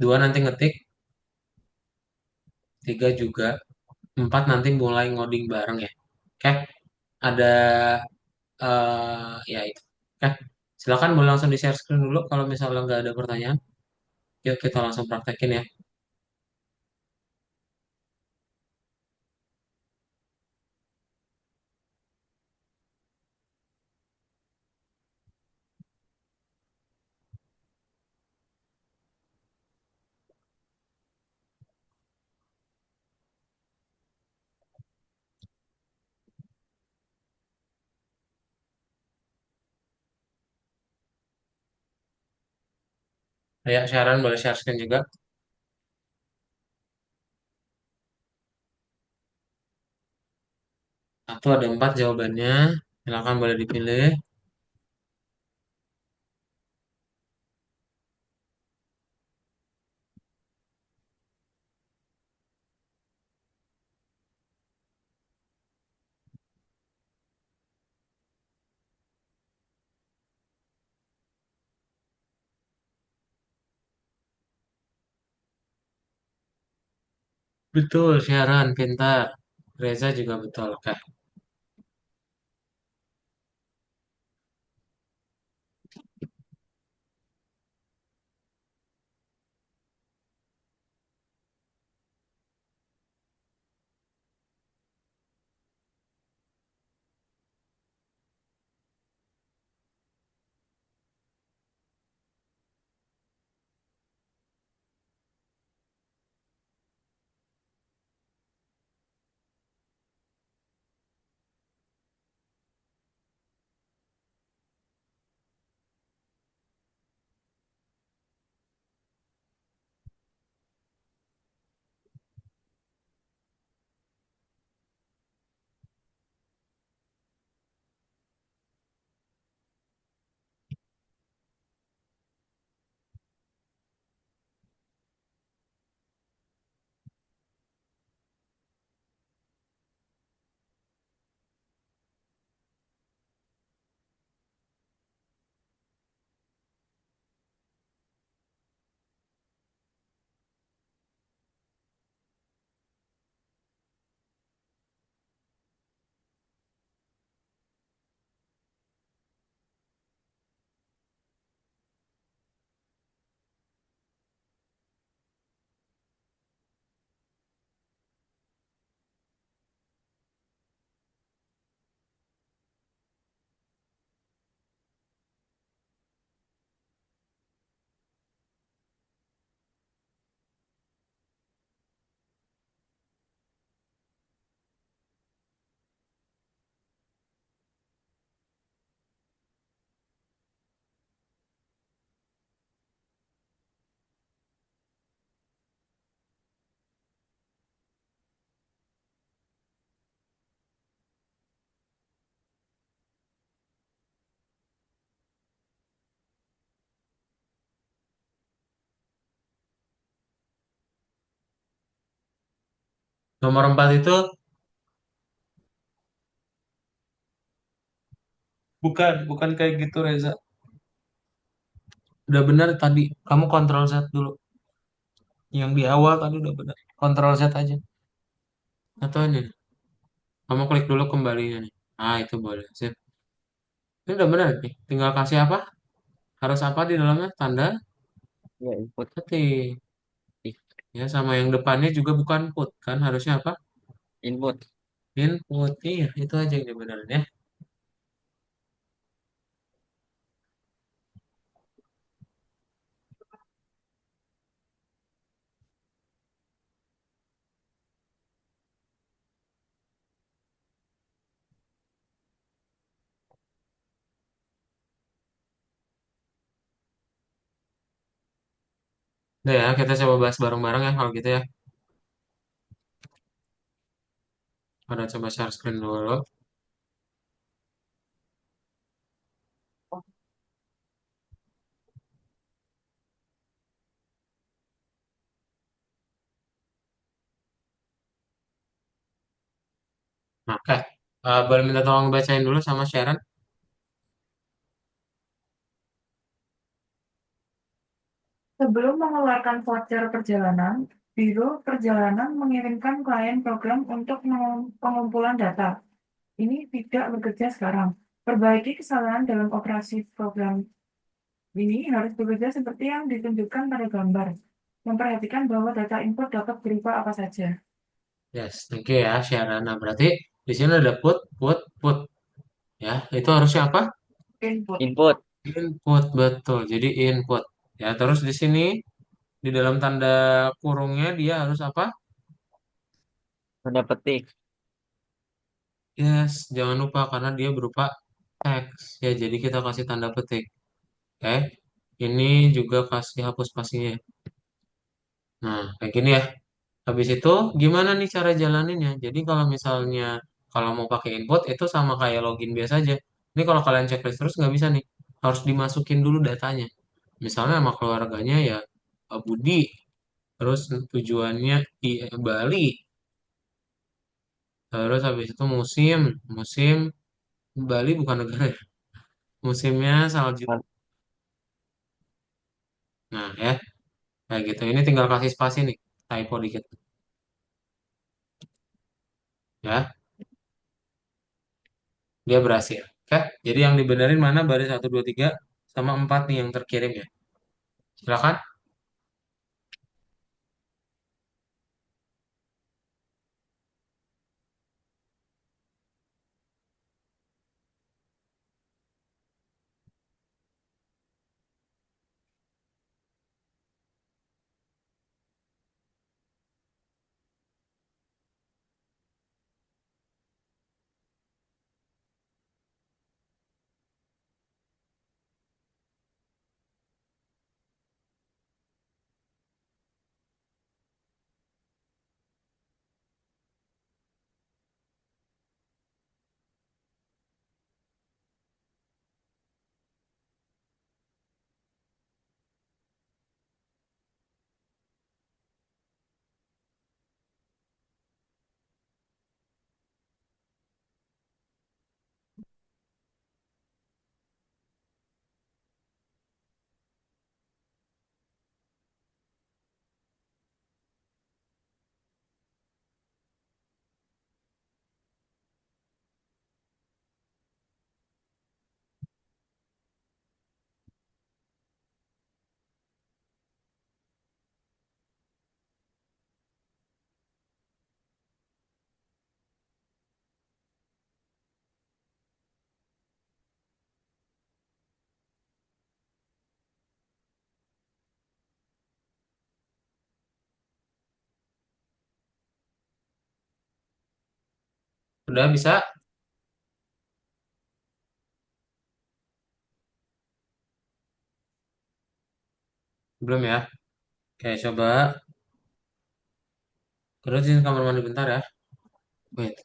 Dua nanti ngetik, tiga juga, empat nanti mulai ngoding bareng ya. Oke, ada ya itu. Oke, silakan boleh langsung di share screen dulu kalau misalnya nggak ada pertanyaan. Yuk kita langsung praktekin ya. Ya, Sharon boleh share screen juga. Satu ada 4 jawabannya. Silakan boleh dipilih. Betul, Sharon, pintar. Reza juga betul. Oke. Nomor 4 itu bukan kayak gitu, Reza. Udah benar tadi. Kamu kontrol Z dulu. Yang di awal tadi udah benar. Kontrol Z aja. Atau ini. Kamu klik dulu kembali nih. Ah, itu boleh. Sip. Ini udah benar nih. Tinggal kasih apa? Harus apa di dalamnya? Tanda Ya, input. ketik. Ya, sama yang depannya juga bukan put kan? Harusnya apa? Input. Input. Iya, itu aja yang dibenerin ya. Udah ya, kita coba bahas bareng-bareng ya kalau gitu ya. Ada coba share screen dulu. Oke. Boleh minta tolong bacain dulu sama Sharon? Sebelum mengeluarkan voucher perjalanan, Biro Perjalanan mengirimkan klien program untuk pengumpulan data. Ini tidak bekerja sekarang. Perbaiki kesalahan dalam operasi program ini harus bekerja seperti yang ditunjukkan pada gambar. Memperhatikan bahwa data input dapat berupa apa saja. Yes, thank you ya Sharon. Nah, berarti di sini ada put. Ya, itu harusnya apa? Input. Input, Input, betul. Jadi input. Ya, terus di sini di dalam tanda kurungnya dia harus apa? tanda petik. Yes, jangan lupa karena dia berupa teks. Ya, jadi kita kasih tanda petik. Oke. Ini juga kasih hapus spasinya. Nah, kayak gini ya. Habis itu gimana nih cara jalaninnya? Jadi kalau misalnya kalau mau pakai input itu sama kayak login biasa aja. Ini kalau kalian checklist terus nggak bisa nih. Harus dimasukin dulu datanya. Misalnya sama keluarganya ya Budi. Terus tujuannya Bali. Terus habis itu musim Bali bukan negara ya. Musimnya salju. Nah ya, kayak gitu. Ini tinggal kasih spasi nih, typo dikit. Ya, dia berhasil. Oke, jadi yang dibenerin mana baris 1, 2, 3 sama 4 nih yang terkirim ya. Silakan. Udah bisa? Belum ya? Oke, coba terusin kamar mandi bentar ya. Wait.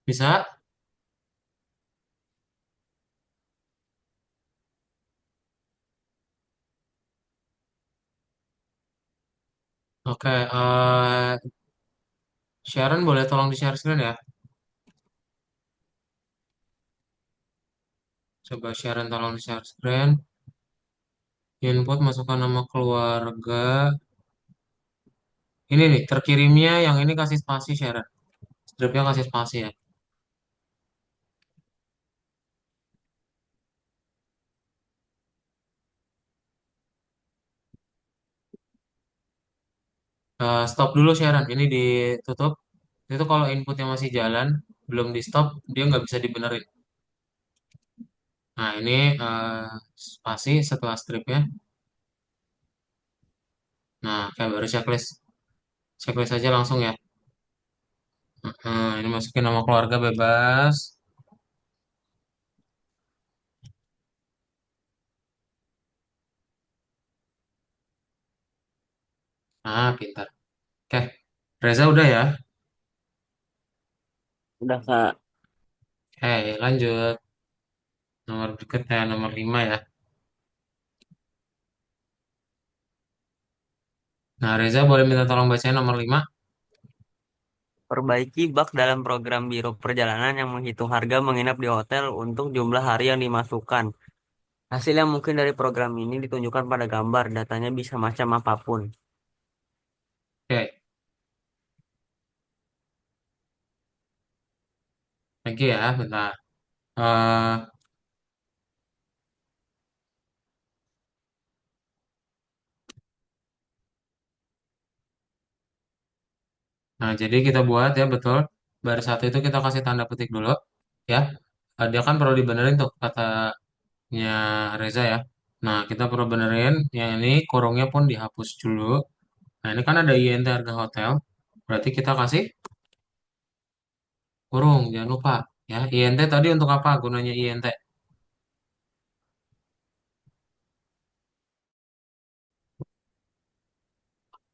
Bisa? Oke, Sharon boleh tolong di-share screen ya? Coba Sharon tolong di-share screen. Input masukkan nama keluarga. Ini nih, terkirimnya yang ini kasih spasi, Sharon. Stripnya kasih spasi ya. Stop dulu, Sharon. Ini ditutup. Itu kalau inputnya masih jalan, belum di stop, dia nggak bisa dibenerin. Nah, ini spasi setelah stripnya. Nah, kayak baru checklist. Checklist aja langsung ya. Ini masukin nama keluarga bebas. Nah, pintar. Oke, Reza udah ya. Udah Kak. Oke, lanjut. Nomor berikutnya, nomor 5 ya. Nah, Reza boleh minta tolong bacain nomor 5. Perbaiki bug dalam program Biro Perjalanan yang menghitung harga menginap di hotel untuk jumlah hari yang dimasukkan. Hasil yang mungkin dari program ini ditunjukkan pada gambar. Datanya bisa macam apapun. Oke, thank you ya, bentar. Eh, nah, jadi kita buat ya, betul. Baris satu itu kita kasih tanda petik dulu. Ya, dia kan perlu dibenerin tuh katanya Reza ya. Nah, kita perlu benerin. Yang ini kurungnya pun dihapus dulu. Nah, ini kan ada INT harga hotel. Berarti kita kasih kurung, jangan lupa. Ya, INT tadi untuk apa gunanya INT?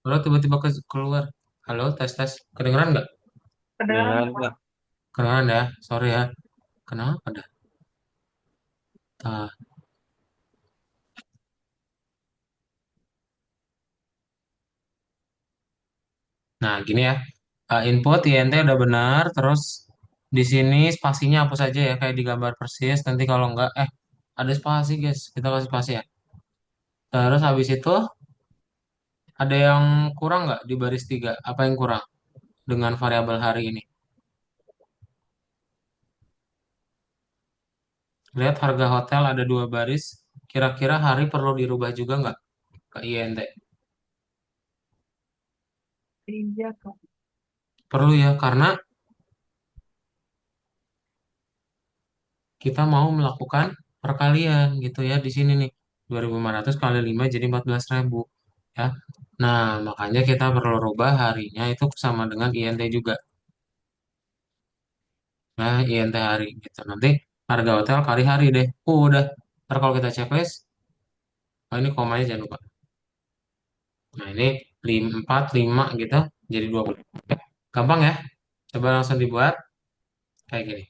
Kalau tiba-tiba keluar. Halo, tes tes. Kedengeran nggak? Kedengaran Beneran nggak, Pak? Kak. Kedengeran ya. Sorry ya. Kenapa dah? Tah. Nah, gini ya. Input INT udah benar. Terus di sini spasinya hapus aja ya. Kayak di gambar persis. Nanti kalau nggak, ada spasi guys. Kita kasih spasi ya. Terus habis itu ada yang kurang nggak di baris 3? Apa yang kurang dengan variabel hari ini? Lihat harga hotel ada 2 baris. Kira-kira hari perlu dirubah juga nggak ke INT? Iya, Kak. Perlu ya, karena kita mau melakukan perkalian gitu ya di sini nih. 2.500 kali 5 jadi 14.000 ya. Nah, makanya kita perlu rubah harinya itu sama dengan INT juga. Nah, INT hari gitu. Nanti harga hotel kali hari deh. Udah. Ntar kalau kita checklist, oh ini komanya jangan lupa. Nah, ini 4, 5 gitu. Jadi 20. Gampang ya. Coba langsung dibuat kayak gini.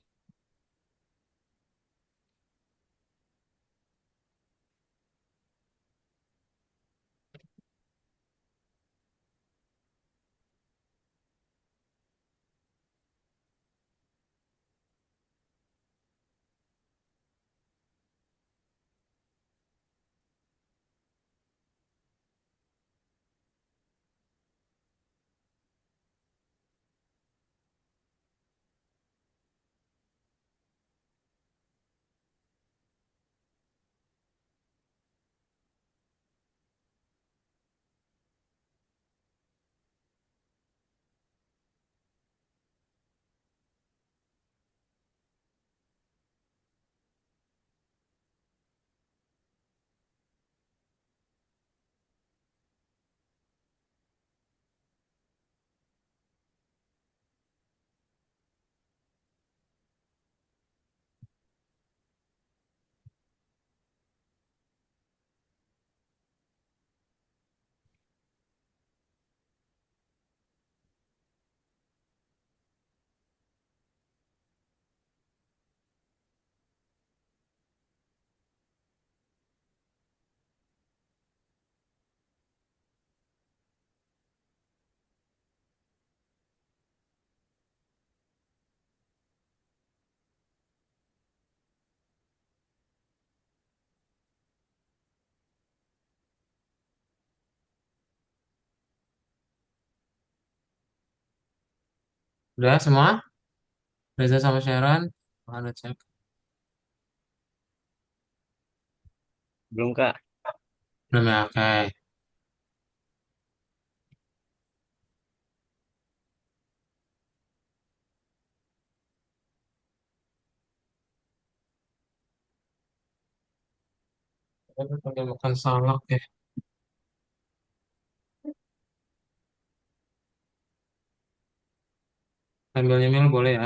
Udah semua? Reza sama Sharon? Ada cek. Belum, Kak. Belum ya? Oke. Kita pakai makan salak ya. Sambil nyemil boleh ya.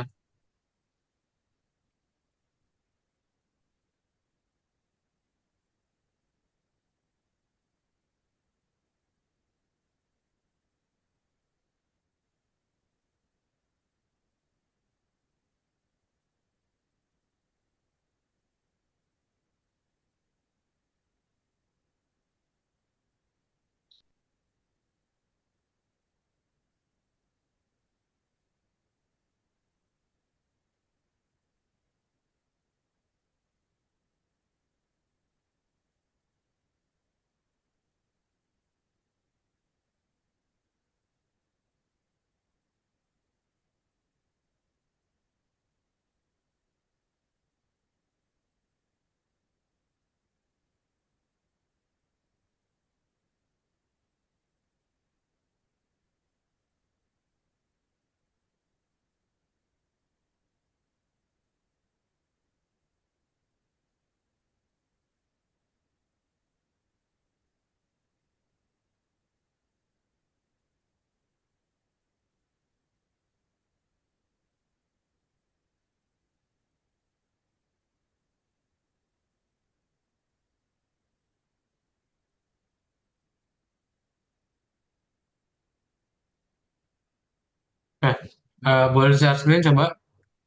Eh, boleh share screen coba.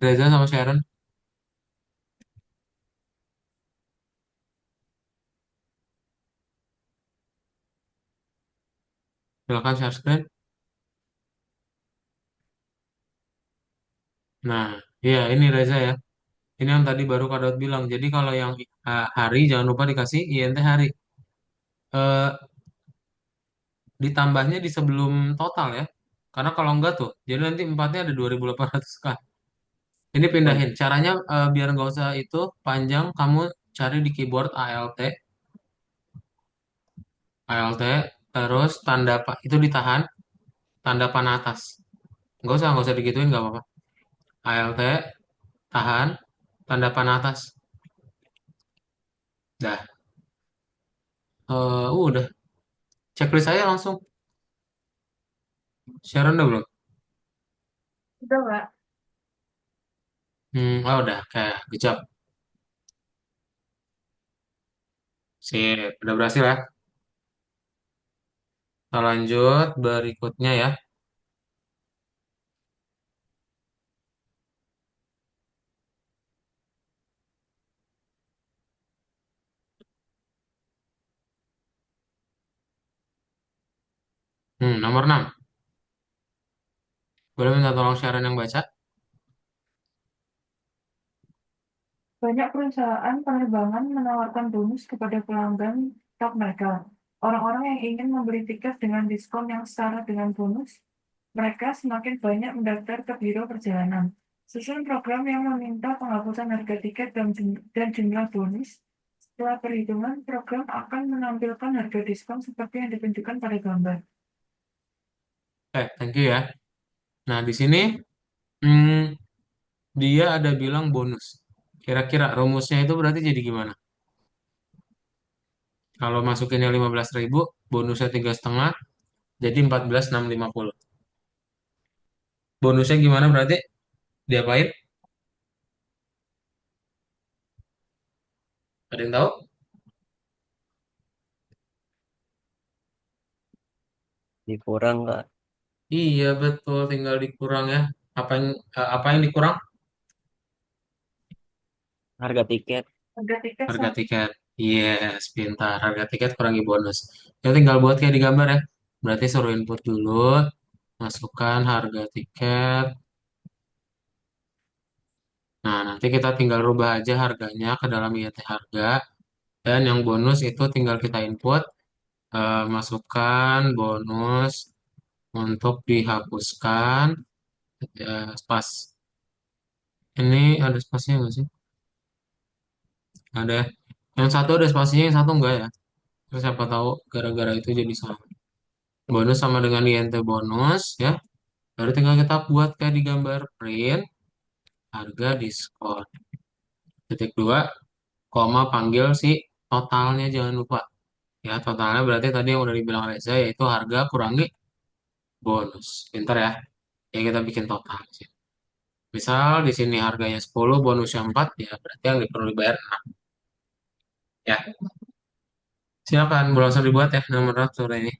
Reza sama Sharon. Silakan share screen. Nah, iya ini Reza ya. Ini yang tadi baru Kak Daud bilang. Jadi kalau yang hari jangan lupa dikasih INT hari. Eh, Ditambahnya di sebelum total ya. Karena kalau enggak tuh, jadi nanti empatnya ada 2.800 kan. Ini Oh, pindahin. Caranya biar nggak usah itu panjang, kamu cari di keyboard ALT, terus tanda pak itu ditahan, tanda panah atas. Nggak usah digituin nggak apa-apa. ALT, tahan, tanda panah atas. Dah, udah. Checklist saya langsung. Sharon udah belum? Udah, Pak. Udah, kayak good job. Sip, udah berhasil ya. Kita lanjut berikutnya ya. Nomor 6. Boleh minta tolong Sharon yang baca? Banyak perusahaan penerbangan menawarkan bonus kepada pelanggan top mereka. Orang-orang yang ingin membeli tiket dengan diskon yang setara dengan bonus, mereka semakin banyak mendaftar ke biro perjalanan. Susun program yang meminta penghapusan harga tiket dan jumlah bonus. Setelah perhitungan, program akan menampilkan harga diskon seperti yang ditunjukkan pada gambar. Thank you ya. Nah, di sini hmm, dia ada bilang bonus. Kira-kira rumusnya itu berarti jadi gimana? Kalau masukinnya 15.000, bonusnya 3,5, jadi 14.650. Bonusnya gimana berarti? Diapain? Ada yang tahu? dikurang, Kak. Iya betul, tinggal dikurang ya. Apa yang dikurang? Harga tiket. Harga tiket Harga sama tiket. Yes, pintar. Harga tiket kurangi bonus. Ya tinggal buat kayak di gambar ya. Berarti suruh input dulu, masukkan harga tiket. Nah, nanti kita tinggal rubah aja harganya ke dalam IET harga. Dan yang bonus itu tinggal kita input, masukkan bonus untuk dihapuskan. Ya, spas. Ini ada spasinya nggak sih? Ada ya. Yang satu ada spasinya, yang satu enggak ya. Terus siapa tahu gara-gara itu jadi sama. Bonus sama dengan INT bonus ya. Baru tinggal kita buat kayak di gambar print, harga diskon. Titik dua, koma panggil si totalnya jangan lupa. Ya, totalnya berarti tadi yang udah dibilang Reza yaitu harga kurangi bonus. Pinter ya. Ya kita bikin total sih. Misal di sini harganya 10, bonusnya 4, ya berarti yang perlu dibayar 6. Ya, silakan boleh langsung dibuat ya nomor sore ini.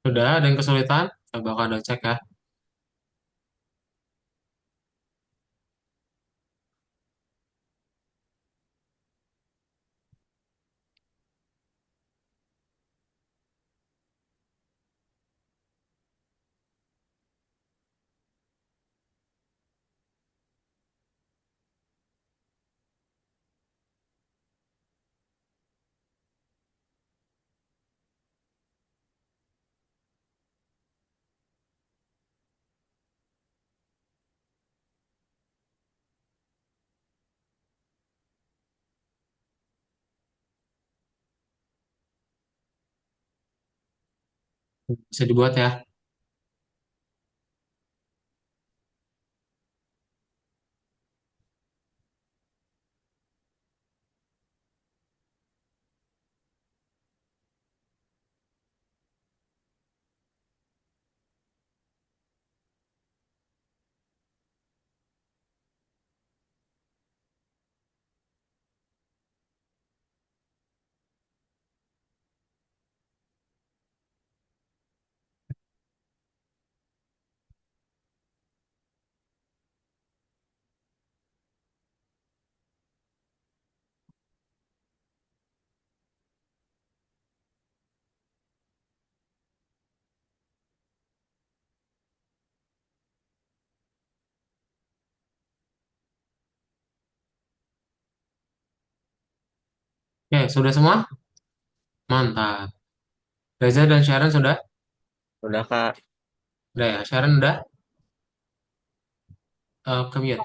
Sudah ada yang kesulitan? Coba kalian cek ya. Bisa dibuat ya. Oke, sudah semua? Mantap. Reza dan Sharon sudah? Udah Kak, Udah ya. Sharon udah? Ke mute.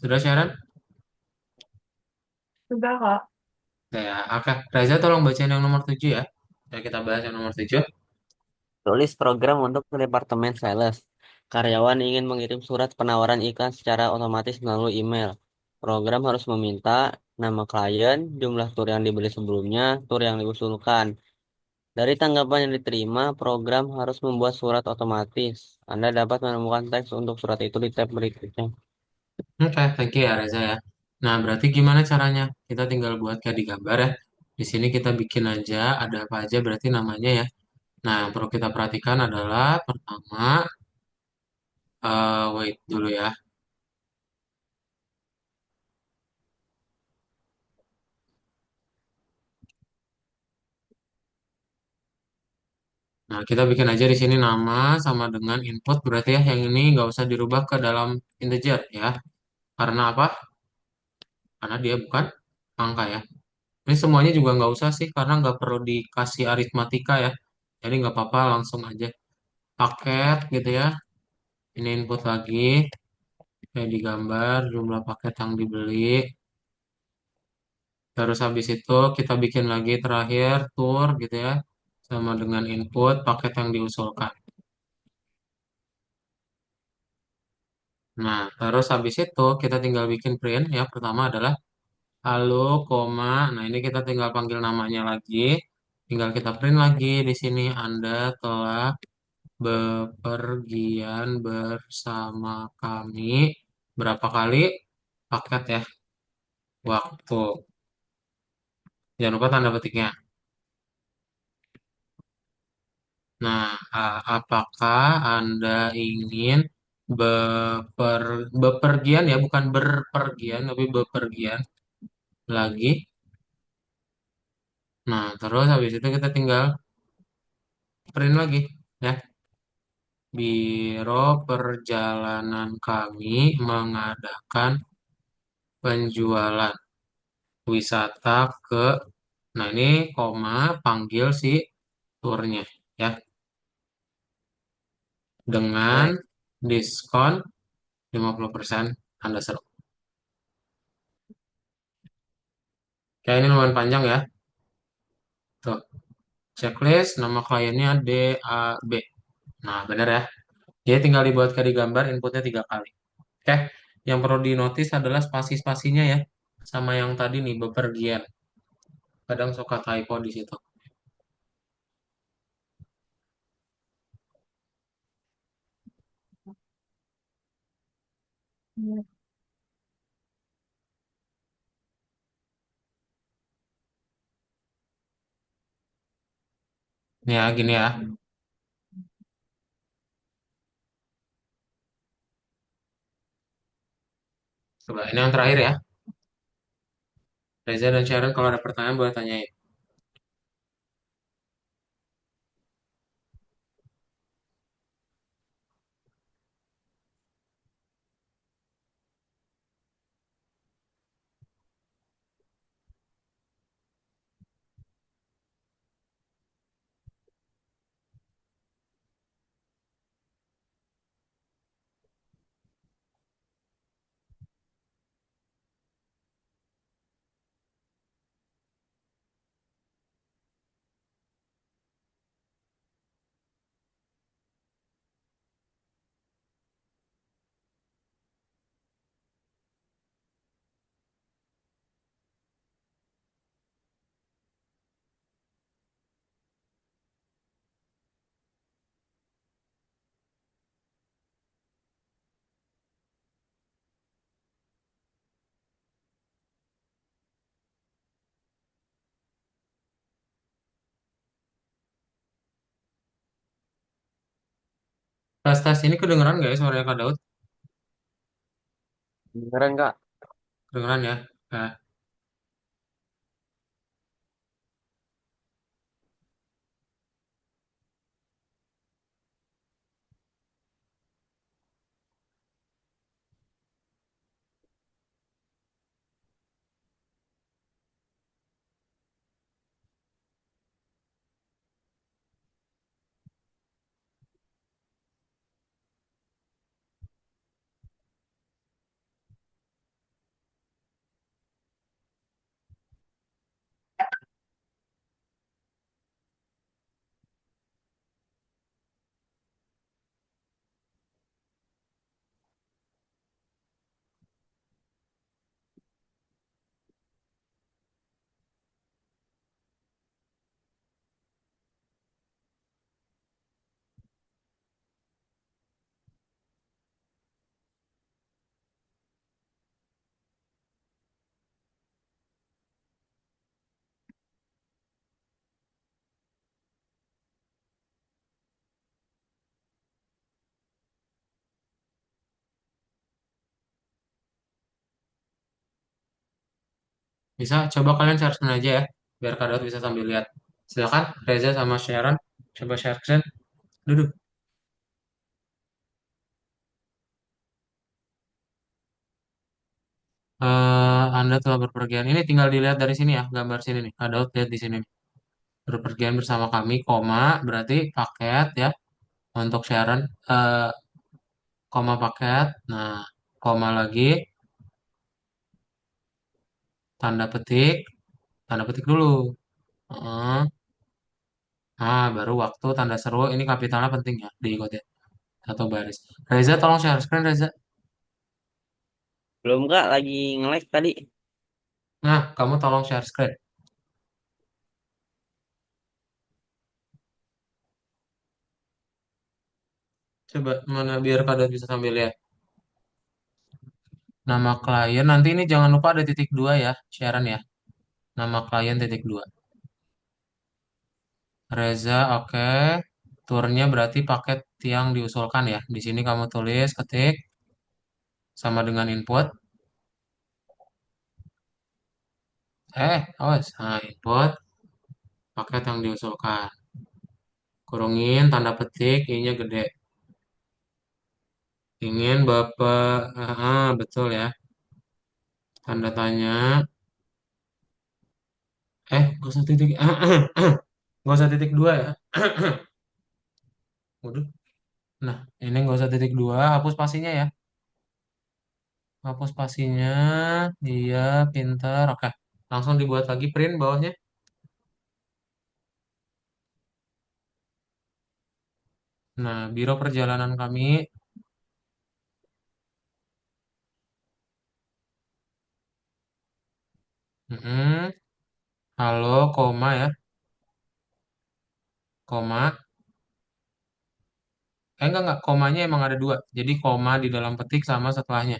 Sudah Sharon? Sudah, Kak. Udah ya. Oke. Reza tolong bacain yang nomor 7 ya. Ya kita bahas yang nomor 7. tulis program untuk Departemen Sales. Karyawan ingin mengirim surat penawaran iklan secara otomatis melalui email. Program harus meminta nama klien, jumlah tur yang dibeli sebelumnya, tur yang diusulkan. Dari tanggapan yang diterima, program harus membuat surat otomatis. Anda dapat menemukan teks untuk surat itu di tab berikutnya. Oke, thank you ya Reza ya. Nah, berarti gimana caranya? Kita tinggal buat kayak di gambar ya. Di sini kita bikin aja ada apa aja berarti namanya ya. Nah, yang perlu kita perhatikan adalah pertama, wait dulu ya. Nah, kita bikin aja di sini nama sama dengan input berarti ya yang ini nggak usah dirubah ke dalam integer ya. Karena apa? Karena dia bukan angka ya. Ini semuanya juga nggak usah sih karena nggak perlu dikasih aritmatika ya. Jadi nggak apa-apa langsung aja paket gitu ya. Ini input lagi kayak di gambar jumlah paket yang dibeli. Terus habis itu kita bikin lagi terakhir tour gitu ya. Sama dengan input paket yang diusulkan. Nah, terus habis itu kita tinggal bikin print. Yang pertama adalah halo, koma. Nah, ini kita tinggal panggil namanya lagi. Tinggal kita print lagi di sini. Anda telah bepergian bersama kami. Berapa kali paket ya? Waktu. Jangan lupa tanda petiknya. Nah, apakah Anda ingin bepergian ya, bukan berpergian, tapi bepergian lagi? Nah, terus habis itu kita tinggal print lagi ya. Biro perjalanan kami mengadakan penjualan wisata ke, nah ini koma panggil si turnya ya dengan Baik. diskon 50%. Anda seru. Kayak ini lumayan panjang ya. Tuh, checklist nama kliennya DAB. Nah, bener ya. Jadi tinggal dibuat ke di gambar inputnya 3 kali. Oke, yang perlu dinotis adalah spasi-spasinya ya. Sama yang tadi nih, bepergian. Kadang suka typo di situ. Nih ya, gini ya. Coba, ini yang terakhir ya. Reza dan Sharon kalau ada pertanyaan boleh tanyain. Tes ini kedengeran nggak ya suaranya Kak Daud? Keren, Kak. Kedengeran ya? Nah, Bisa coba kalian share screen aja ya, biar Kak Daud bisa sambil lihat. Silakan Reza sama Sharon, coba share screen. Duduk. Anda telah berpergian. Ini tinggal dilihat dari sini ya, gambar sini nih. Kak Daud lihat di sini nih. Berpergian bersama kami, koma, berarti paket ya. Untuk Sharon, koma paket. Nah, koma lagi, tanda petik dulu. Heeh. Baru waktu tanda seru. Ini kapitalnya penting ya, diikut ya. Satu baris. Reza, tolong share screen, Reza. Belum Kak, lagi nge-lag tadi. Nah, kamu tolong share screen. Coba mana biar kalian bisa sambil lihat. Nama klien, nanti ini jangan lupa ada titik dua ya, Sharon ya. Nama klien titik dua. Reza, oke. Turnya berarti paket yang diusulkan ya. Di sini kamu tulis, ketik, sama dengan input. Awas. Nah, input, paket yang diusulkan. Kurungin, tanda petik, I-nya gede. Ingin Bapak, betul ya. Tanda tanya, gak usah titik, gak usah titik dua ya. Waduh. Nah, ini nggak usah titik dua, hapus spasinya ya. Hapus spasinya, iya, pinter. Oke, langsung dibuat lagi print bawahnya. Nah, biro perjalanan kami, halo, koma ya, koma. Enggak, komanya emang ada dua. Jadi koma di dalam petik sama setelahnya.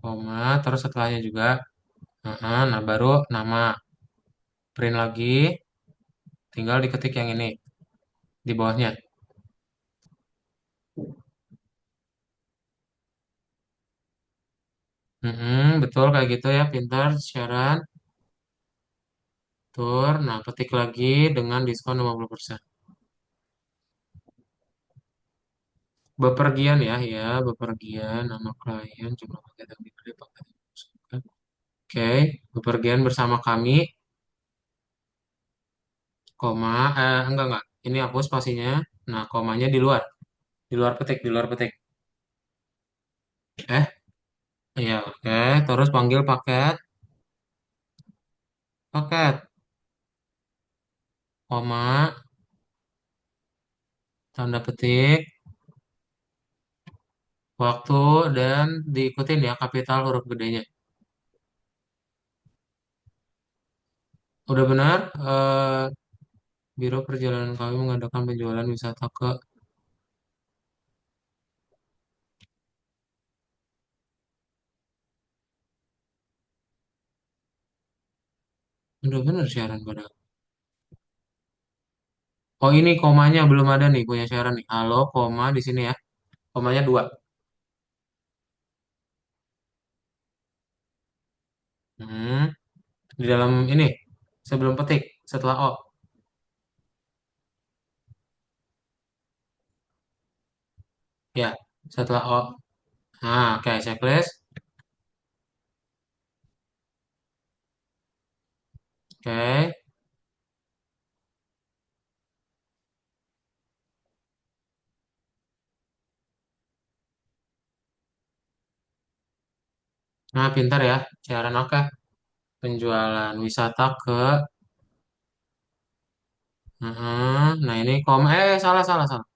Koma, terus setelahnya juga. Nah, baru nama. Print lagi, tinggal diketik yang ini di bawahnya. Betul kayak gitu ya, pintar, Sharon. Tur, nah ketik lagi dengan diskon 50%. Bepergian ya, ya, bepergian, nama klien, jumlah paket yang dibeli, paket yang dimasukkan. Oke, bepergian bersama kami, koma, enggak, ini hapus spasinya. Nah, komanya di luar petik, di luar petik. Eh, iya, oke, terus panggil paket, paket, koma, tanda petik, waktu, dan diikutin ya kapital huruf gedenya. Udah benar, Biro Perjalanan kami mengadakan penjualan wisata ke. Udah benar siaran pada. Oh ini komanya belum ada nih punya siaran nih. Halo, koma di sini ya. Komanya dua. Hmm, di dalam ini sebelum petik setelah O ya setelah O. Oke, checklist. Oke. Nah, pintar ya. Siaran oke. Penjualan wisata ke. Nah ini koma. Salah, salah, salah.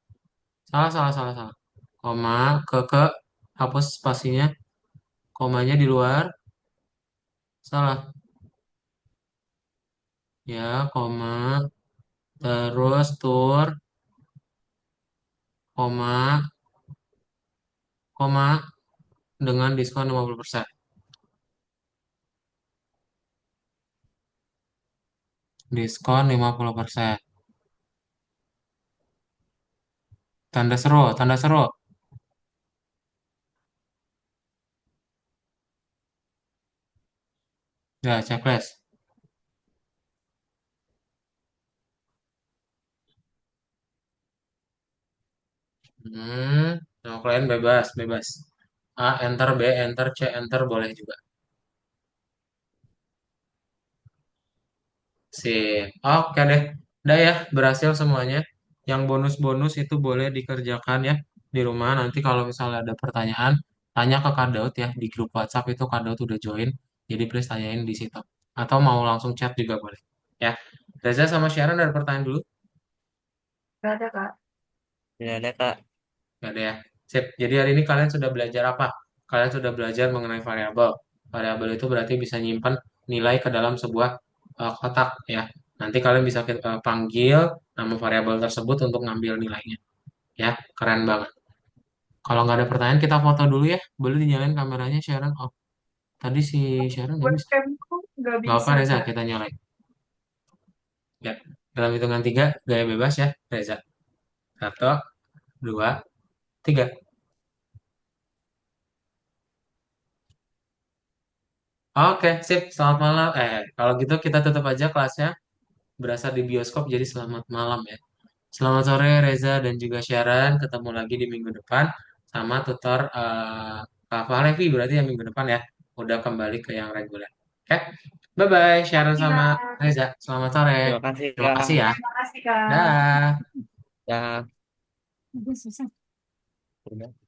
Salah, salah, salah, salah. Koma ke hapus spasinya. Komanya di luar. Salah. Ya, koma. Terus tur, koma, koma dengan diskon 50%. Diskon 50%. Tanda seru, tanda seru. Ya, checklist. Hmm, nah, kalian bebas, bebas. A, enter, B, enter, C, enter, boleh juga. Sip. Oke deh. Udah ya, berhasil semuanya. Yang bonus-bonus itu boleh dikerjakan ya di rumah. Nanti kalau misalnya ada pertanyaan, tanya ke Kak Daud ya. Di grup WhatsApp itu Kak Daud udah join. Jadi please tanyain di situ. Atau mau langsung chat juga boleh. Ya. Reza sama Sharon ada pertanyaan dulu? Nggak ada, Kak. Tidak ada, Kak. Gak ada ya. Sip. Jadi hari ini kalian sudah belajar apa? Kalian sudah belajar mengenai variabel. Variabel itu berarti bisa nyimpan nilai ke dalam sebuah kotak ya. Nanti kalian bisa panggil nama variabel tersebut untuk ngambil nilainya. Ya, keren banget. Kalau nggak ada pertanyaan, kita foto dulu ya. Boleh dinyalain kameranya, Sharon? Oh, tadi si Sharon nggak bisa. Webcamku nggak Nggak apa, bisa, Reza. Kak. Kita nyalain. Ya, dalam hitungan tiga, gaya bebas ya, Reza. Satu, dua, tiga. Oke, sip. Selamat malam. Kalau gitu kita tutup aja kelasnya. Berasa di bioskop, jadi selamat malam ya. Selamat sore Reza dan juga Sharon. Ketemu lagi di minggu depan sama tutor Kak Fahlevi berarti ya minggu depan ya. Udah kembali ke yang reguler. Oke, bye-bye Sharon Iya, sama Reza. Selamat sore. Terima kasih, Terima kasih Kak. ya. terima kasih, Kak. Dah. Ya, Udah susah. udah.